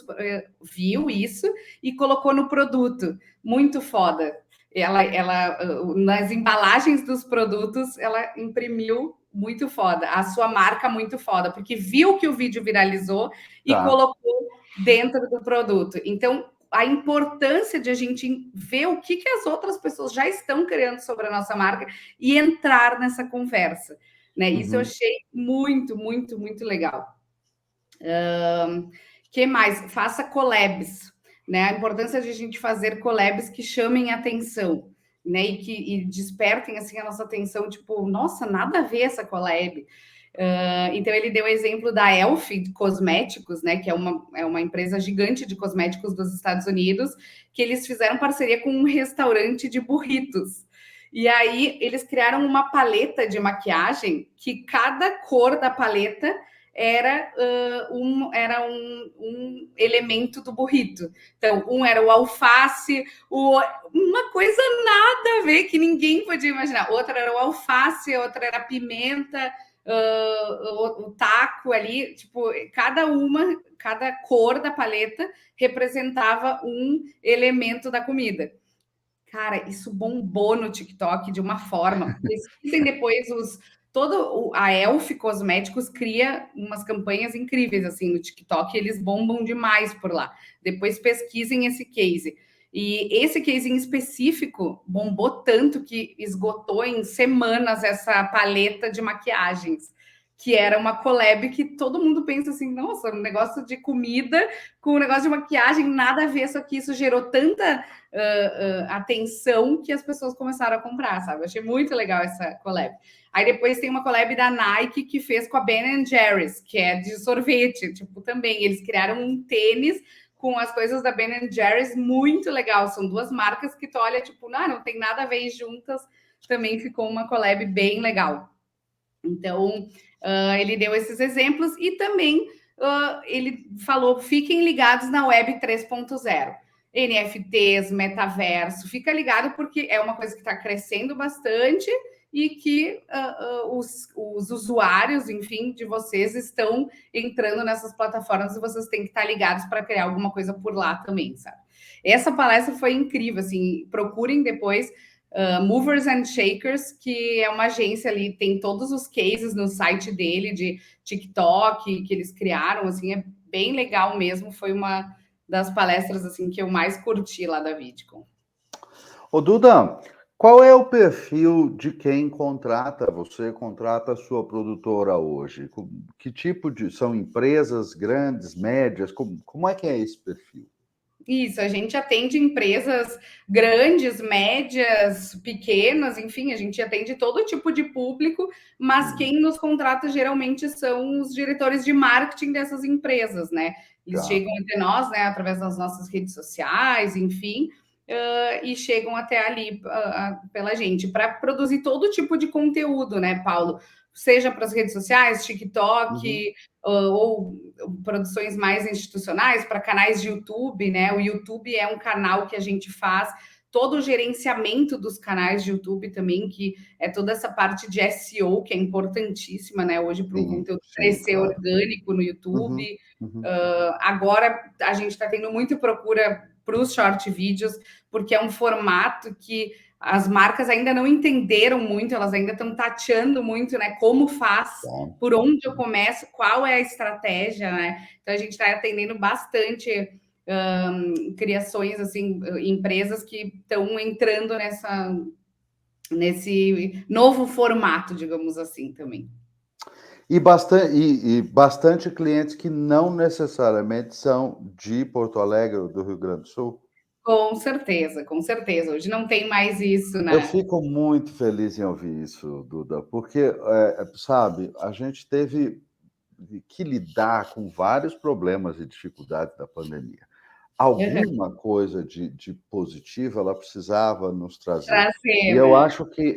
viu isso e colocou no produto, muito foda. Ela nas embalagens dos produtos, ela imprimiu muito foda, a sua marca muito foda, porque viu que o vídeo viralizou e colocou dentro do produto. Então, a importância de a gente ver o que as outras pessoas já estão criando sobre a nossa marca e entrar nessa conversa, né? Isso eu achei muito, muito, muito legal. Que mais? Faça collabs, né? A importância de a gente fazer collabs que chamem atenção, né? E despertem assim a nossa atenção, tipo, nossa, nada a ver essa collab. Então ele deu o exemplo da Elf Cosméticos, né? Que é uma empresa gigante de cosméticos dos Estados Unidos, que eles fizeram parceria com um restaurante de burritos. E aí eles criaram uma paleta de maquiagem que cada cor da paleta era um elemento do burrito. Então, um era o alface, uma coisa nada a ver que ninguém podia imaginar. Outra era o alface, outra era a pimenta, o taco ali. Tipo, cada cor da paleta representava um elemento da comida. Cara, isso bombou no TikTok de uma forma. Pesquisem depois a Elf Cosméticos cria umas campanhas incríveis assim no TikTok, eles bombam demais por lá. Depois pesquisem esse case. E esse case em específico bombou tanto que esgotou em semanas essa paleta de maquiagens, que era uma collab que todo mundo pensa assim, nossa, um negócio de comida com um negócio de maquiagem, nada a ver, só que isso gerou tanta atenção que as pessoas começaram a comprar, sabe? Eu achei muito legal essa collab. Aí depois tem uma collab da Nike que fez com a Ben Jerry's, que é de sorvete, tipo, também. Eles criaram um tênis com as coisas da Ben Jerry's, muito legal. São duas marcas que tu olha, tipo, não tem nada a ver juntas. Também ficou uma collab bem legal. Então, ele deu esses exemplos e também ele falou, fiquem ligados na Web 3.0. NFTs, metaverso, fica ligado porque é uma coisa que está crescendo bastante e que os usuários, enfim, de vocês estão entrando nessas plataformas e vocês têm que estar ligados para criar alguma coisa por lá também, sabe? Essa palestra foi incrível, assim, procurem depois Movers and Shakers, que é uma agência ali, tem todos os cases no site dele de TikTok que eles criaram, assim, é bem legal mesmo, foi uma das palestras assim que eu mais curti lá da VidCon. Ô Duda, qual é o perfil de quem contrata você, contrata a sua produtora hoje? Que tipo de... São empresas grandes, médias? Como é que é esse perfil? Isso, a gente atende empresas grandes, médias, pequenas, enfim, a gente atende todo tipo de público, mas quem nos contrata geralmente são os diretores de marketing dessas empresas, né? Eles chegam até nós, né, através das nossas redes sociais, enfim, e chegam até ali pela gente, para produzir todo tipo de conteúdo, né, Paulo? Seja para as redes sociais, TikTok, ou produções mais institucionais, para canais de YouTube, né? O YouTube é um canal que a gente faz todo o gerenciamento dos canais de YouTube também, que é toda essa parte de SEO, que é importantíssima, né? Hoje, para um conteúdo crescer orgânico no YouTube. Agora, a gente está tendo muita procura para os short vídeos, porque é um formato que as marcas ainda não entenderam muito, elas ainda estão tateando muito, né? Como faz, por onde eu começo, qual é a estratégia, né? Então, a gente está atendendo bastante criações, assim, empresas que estão entrando nesse novo formato, digamos assim, também. E bastante clientes que não necessariamente são de Porto Alegre ou do Rio Grande do Sul? Com certeza, com certeza. Hoje não tem mais isso, Eu né? fico muito feliz em ouvir isso, Duda, porque, sabe, a gente teve que lidar com vários problemas e dificuldades da pandemia. Uhum. Alguma coisa de positiva ela precisava nos trazer. E Trazer, eu né? acho que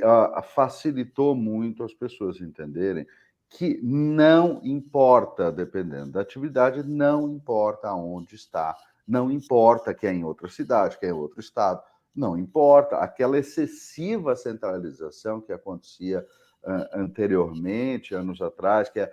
facilitou muito as pessoas entenderem que não importa, dependendo da atividade, não importa onde está, não importa que é em outra cidade, que é em outro estado, não importa. Aquela excessiva centralização que acontecia anteriormente, anos atrás, que é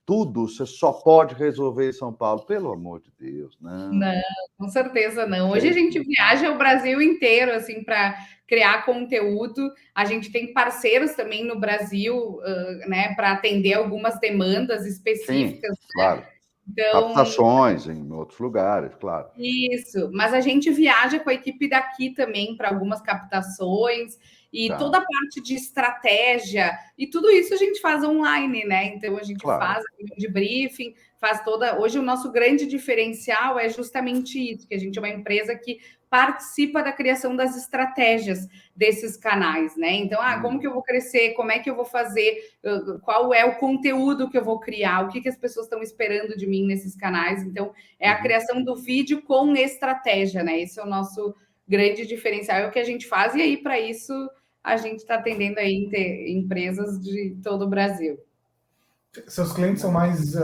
tudo você só pode resolver em São Paulo. Pelo amor de Deus, não. Não, com certeza não. Hoje a Jeito gente nenhum. viaja o Brasil inteiro assim para criar conteúdo. A gente tem parceiros também no Brasil, né, para atender algumas demandas Sim, específicas. claro. Então, Captações em outros lugares, claro. isso, mas a gente viaja com a equipe daqui também para algumas captações e Tá, toda a parte de estratégia e tudo isso a gente faz online, né? Então a gente claro. faz de briefing, faz toda. Hoje o nosso grande diferencial é justamente isso, que a gente é uma empresa que participa da criação das estratégias desses canais, né? Então, como que eu vou crescer? Como é que eu vou fazer? Qual é o conteúdo que eu vou criar? O que as pessoas estão esperando de mim nesses canais? Então, é a criação do vídeo com estratégia, né? Esse é o nosso grande diferencial, é o que a gente faz, e aí, para isso, a gente está atendendo aí empresas de todo o Brasil. Seus clientes são mais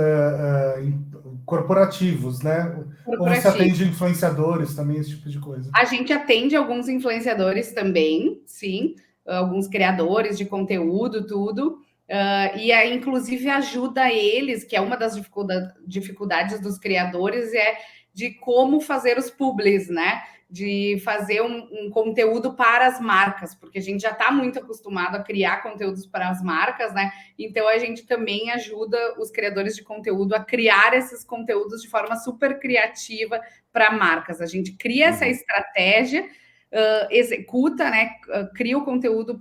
corporativos, né? Ou você Corporativo. atende influenciadores também, esse tipo de coisa? A gente atende alguns influenciadores também, sim, alguns criadores de conteúdo, tudo. E aí, inclusive, ajuda eles, que é uma das dificuldades dos criadores, é de como fazer os publis, né? De fazer um conteúdo para as marcas, porque a gente já está muito acostumado a criar conteúdos para as marcas, né? Então a gente também ajuda os criadores de conteúdo a criar esses conteúdos de forma super criativa para marcas. A gente cria essa estratégia, executa, né? Cria o conteúdo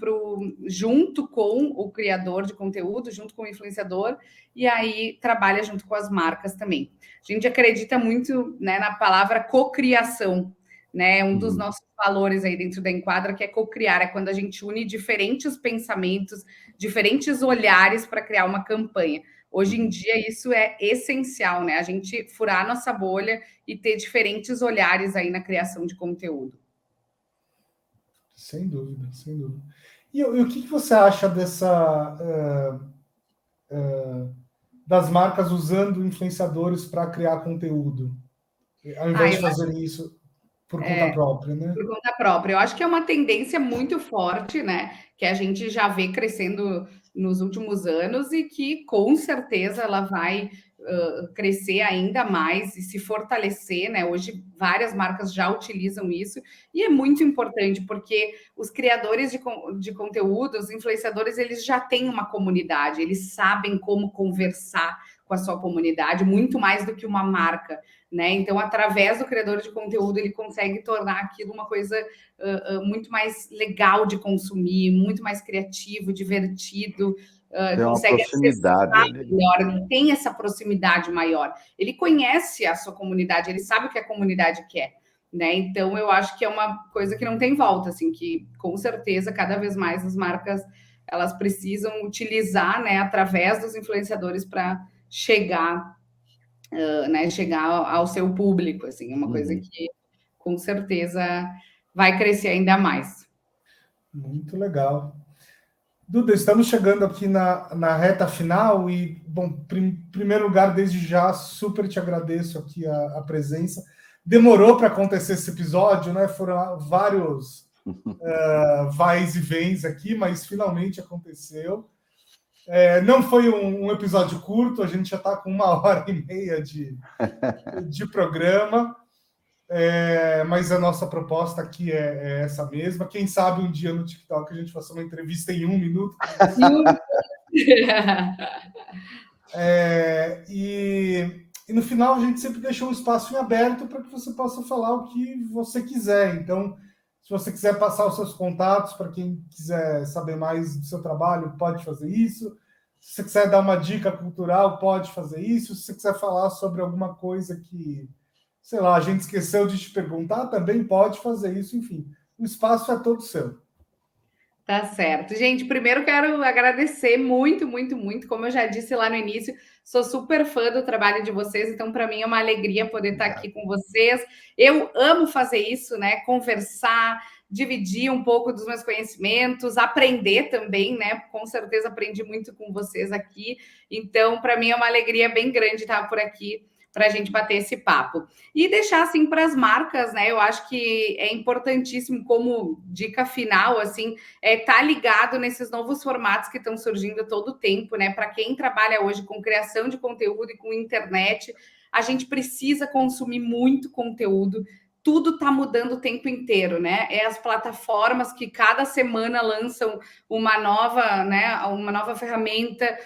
junto com o criador de conteúdo, junto com o influenciador, e aí trabalha junto com as marcas também. A gente acredita muito, né, na palavra cocriação, né? Um dos nossos valores aí dentro da Enquadra, que é cocriar, é quando a gente une diferentes pensamentos, diferentes olhares para criar uma campanha. Hoje em dia, isso é essencial, né? A gente furar a nossa bolha e ter diferentes olhares aí na criação de conteúdo. Sem dúvida, sem dúvida. E o que você acha das marcas usando influenciadores para criar conteúdo, ao invés de fazerem isso por conta própria, né? Por conta própria. Eu acho que é uma tendência muito forte, né? Que a gente já vê crescendo nos últimos anos e que com certeza ela vai crescer ainda mais e se fortalecer, né? Hoje várias marcas já utilizam isso e é muito importante porque os criadores de conteúdo, os influenciadores, eles já têm uma comunidade, eles sabem como conversar com a sua comunidade muito mais do que uma marca. Né? Então, através do criador de conteúdo, ele consegue tornar aquilo uma coisa muito mais legal de consumir, muito mais criativo, divertido, Tem uma consegue proximidade acessar ali. melhor, ele tem essa proximidade maior. Ele conhece a sua comunidade, ele sabe o que a comunidade quer. Né? Então, eu acho que é uma coisa que não tem volta, assim, que com certeza, cada vez mais as marcas elas precisam utilizar, né, através dos influenciadores para chegar né, chegar ao seu público, assim, é uma coisa que com certeza vai crescer ainda mais. Muito legal. Duda, estamos chegando aqui na reta final e, bom, em primeiro lugar, desde já, super te agradeço aqui a presença. Demorou para acontecer esse episódio, né? Foram vários vais e vens aqui, mas finalmente aconteceu. Não foi um episódio curto, a gente já está com 1h30 de programa. Mas a nossa proposta aqui é essa mesma. Quem sabe um dia no TikTok a gente faça uma entrevista em 1 minuto. E no final a gente sempre deixou um espaço em aberto para que você possa falar o que você quiser. Então, Se você quiser passar os seus contatos para quem quiser saber mais do seu trabalho, pode fazer isso. Se você quiser dar uma dica cultural, pode fazer isso. Se você quiser falar sobre alguma coisa que, sei lá, a gente esqueceu de te perguntar, também pode fazer isso. Enfim, o espaço é todo seu. Tá certo. Gente, primeiro quero agradecer muito, muito, muito. Como eu já disse lá no início, sou super fã do trabalho de vocês, então para mim é uma alegria poder estar aqui com vocês. Eu amo fazer isso, né? Conversar, dividir um pouco dos meus conhecimentos, aprender também, né? Com certeza aprendi muito com vocês aqui. Então, para mim é uma alegria bem grande estar por aqui para a gente bater esse papo. E deixar assim para as marcas, né? Eu acho que é importantíssimo, como dica final, assim, tá ligado nesses novos formatos que estão surgindo a todo tempo, né? Para quem trabalha hoje com criação de conteúdo e com internet, a gente precisa consumir muito conteúdo. Tudo está mudando o tempo inteiro, né? É as plataformas que cada semana lançam uma nova, né? Uma nova ferramenta,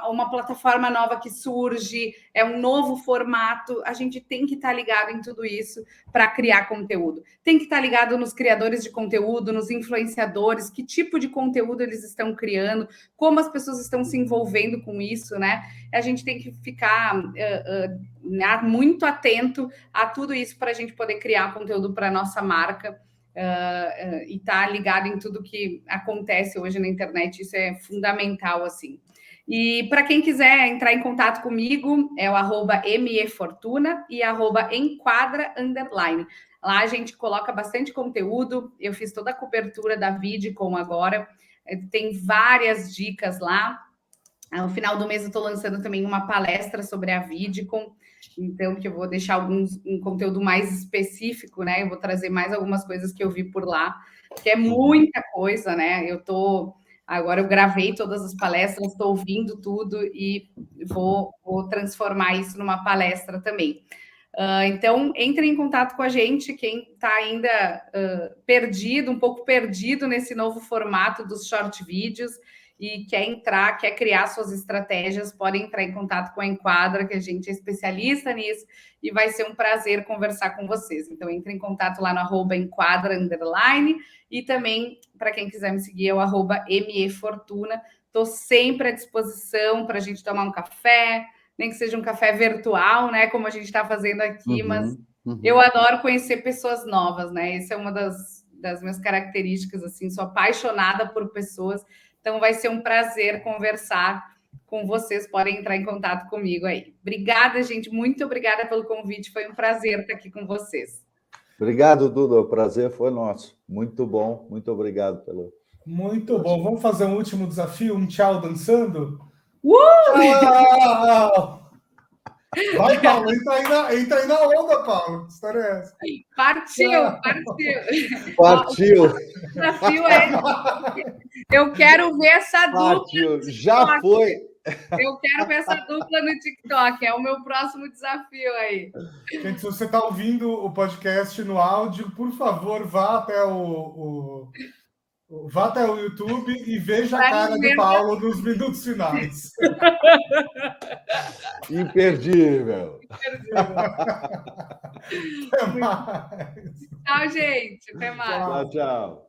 uma plataforma nova que surge, é um novo formato. A gente tem que estar ligado em tudo isso para criar conteúdo. Tem que estar ligado nos criadores de conteúdo, nos influenciadores, que tipo de conteúdo eles estão criando, como as pessoas estão se envolvendo com isso, né? A gente tem que ficar muito atento a tudo isso para a gente poder criar conteúdo para a nossa marca e estar ligado em tudo que acontece hoje na internet. Isso é fundamental, assim. E para quem quiser entrar em contato comigo, é o @mefortuna e @enquadra_. Lá a gente coloca bastante conteúdo. Eu fiz toda a cobertura da Vidcom agora. Tem várias dicas lá. No final do mês eu estou lançando também uma palestra sobre a Vidcom, então que eu vou deixar um conteúdo mais específico, né? Eu vou trazer mais algumas coisas que eu vi por lá, que é muita coisa, né? Agora eu gravei todas as palestras, estou ouvindo tudo e vou transformar isso numa palestra também. Então, entre em contato com a gente, quem está ainda perdido, um pouco perdido nesse novo formato dos short vídeos e quer criar suas estratégias, pode entrar em contato com a Enquadra, que a gente é especialista nisso, e vai ser um prazer conversar com vocês. Então, entre em contato lá no @enquadra_, e também, para quem quiser me seguir, é o @mefortuna. Estou sempre à disposição para a gente tomar um café, nem que seja um café virtual, né? Como a gente está fazendo aqui, mas eu adoro conhecer pessoas novas, né? Essa é uma das minhas características, assim, sou apaixonada por pessoas, então vai ser um prazer conversar com vocês, podem entrar em contato comigo aí. Obrigada, gente, muito obrigada pelo convite, foi um prazer estar aqui com vocês. Obrigado, Duda, o prazer foi nosso. Muito bom, muito obrigado pelo... Muito bom. Vamos fazer um último desafio, um tchau dançando? Tchau! Vai, Paulo, entra aí na onda, Paulo. Que história é essa? Partiu! O desafio é... Eu quero ver essa dupla. Já foi! Eu quero ver essa dupla no TikTok. É o meu próximo desafio aí. Gente, se você está ouvindo o podcast no áudio, por favor, vá até o YouTube e veja a cara do Paulo nos minutos finais. Imperdível. Até mais. Tchau, gente. Até mais. Tchau.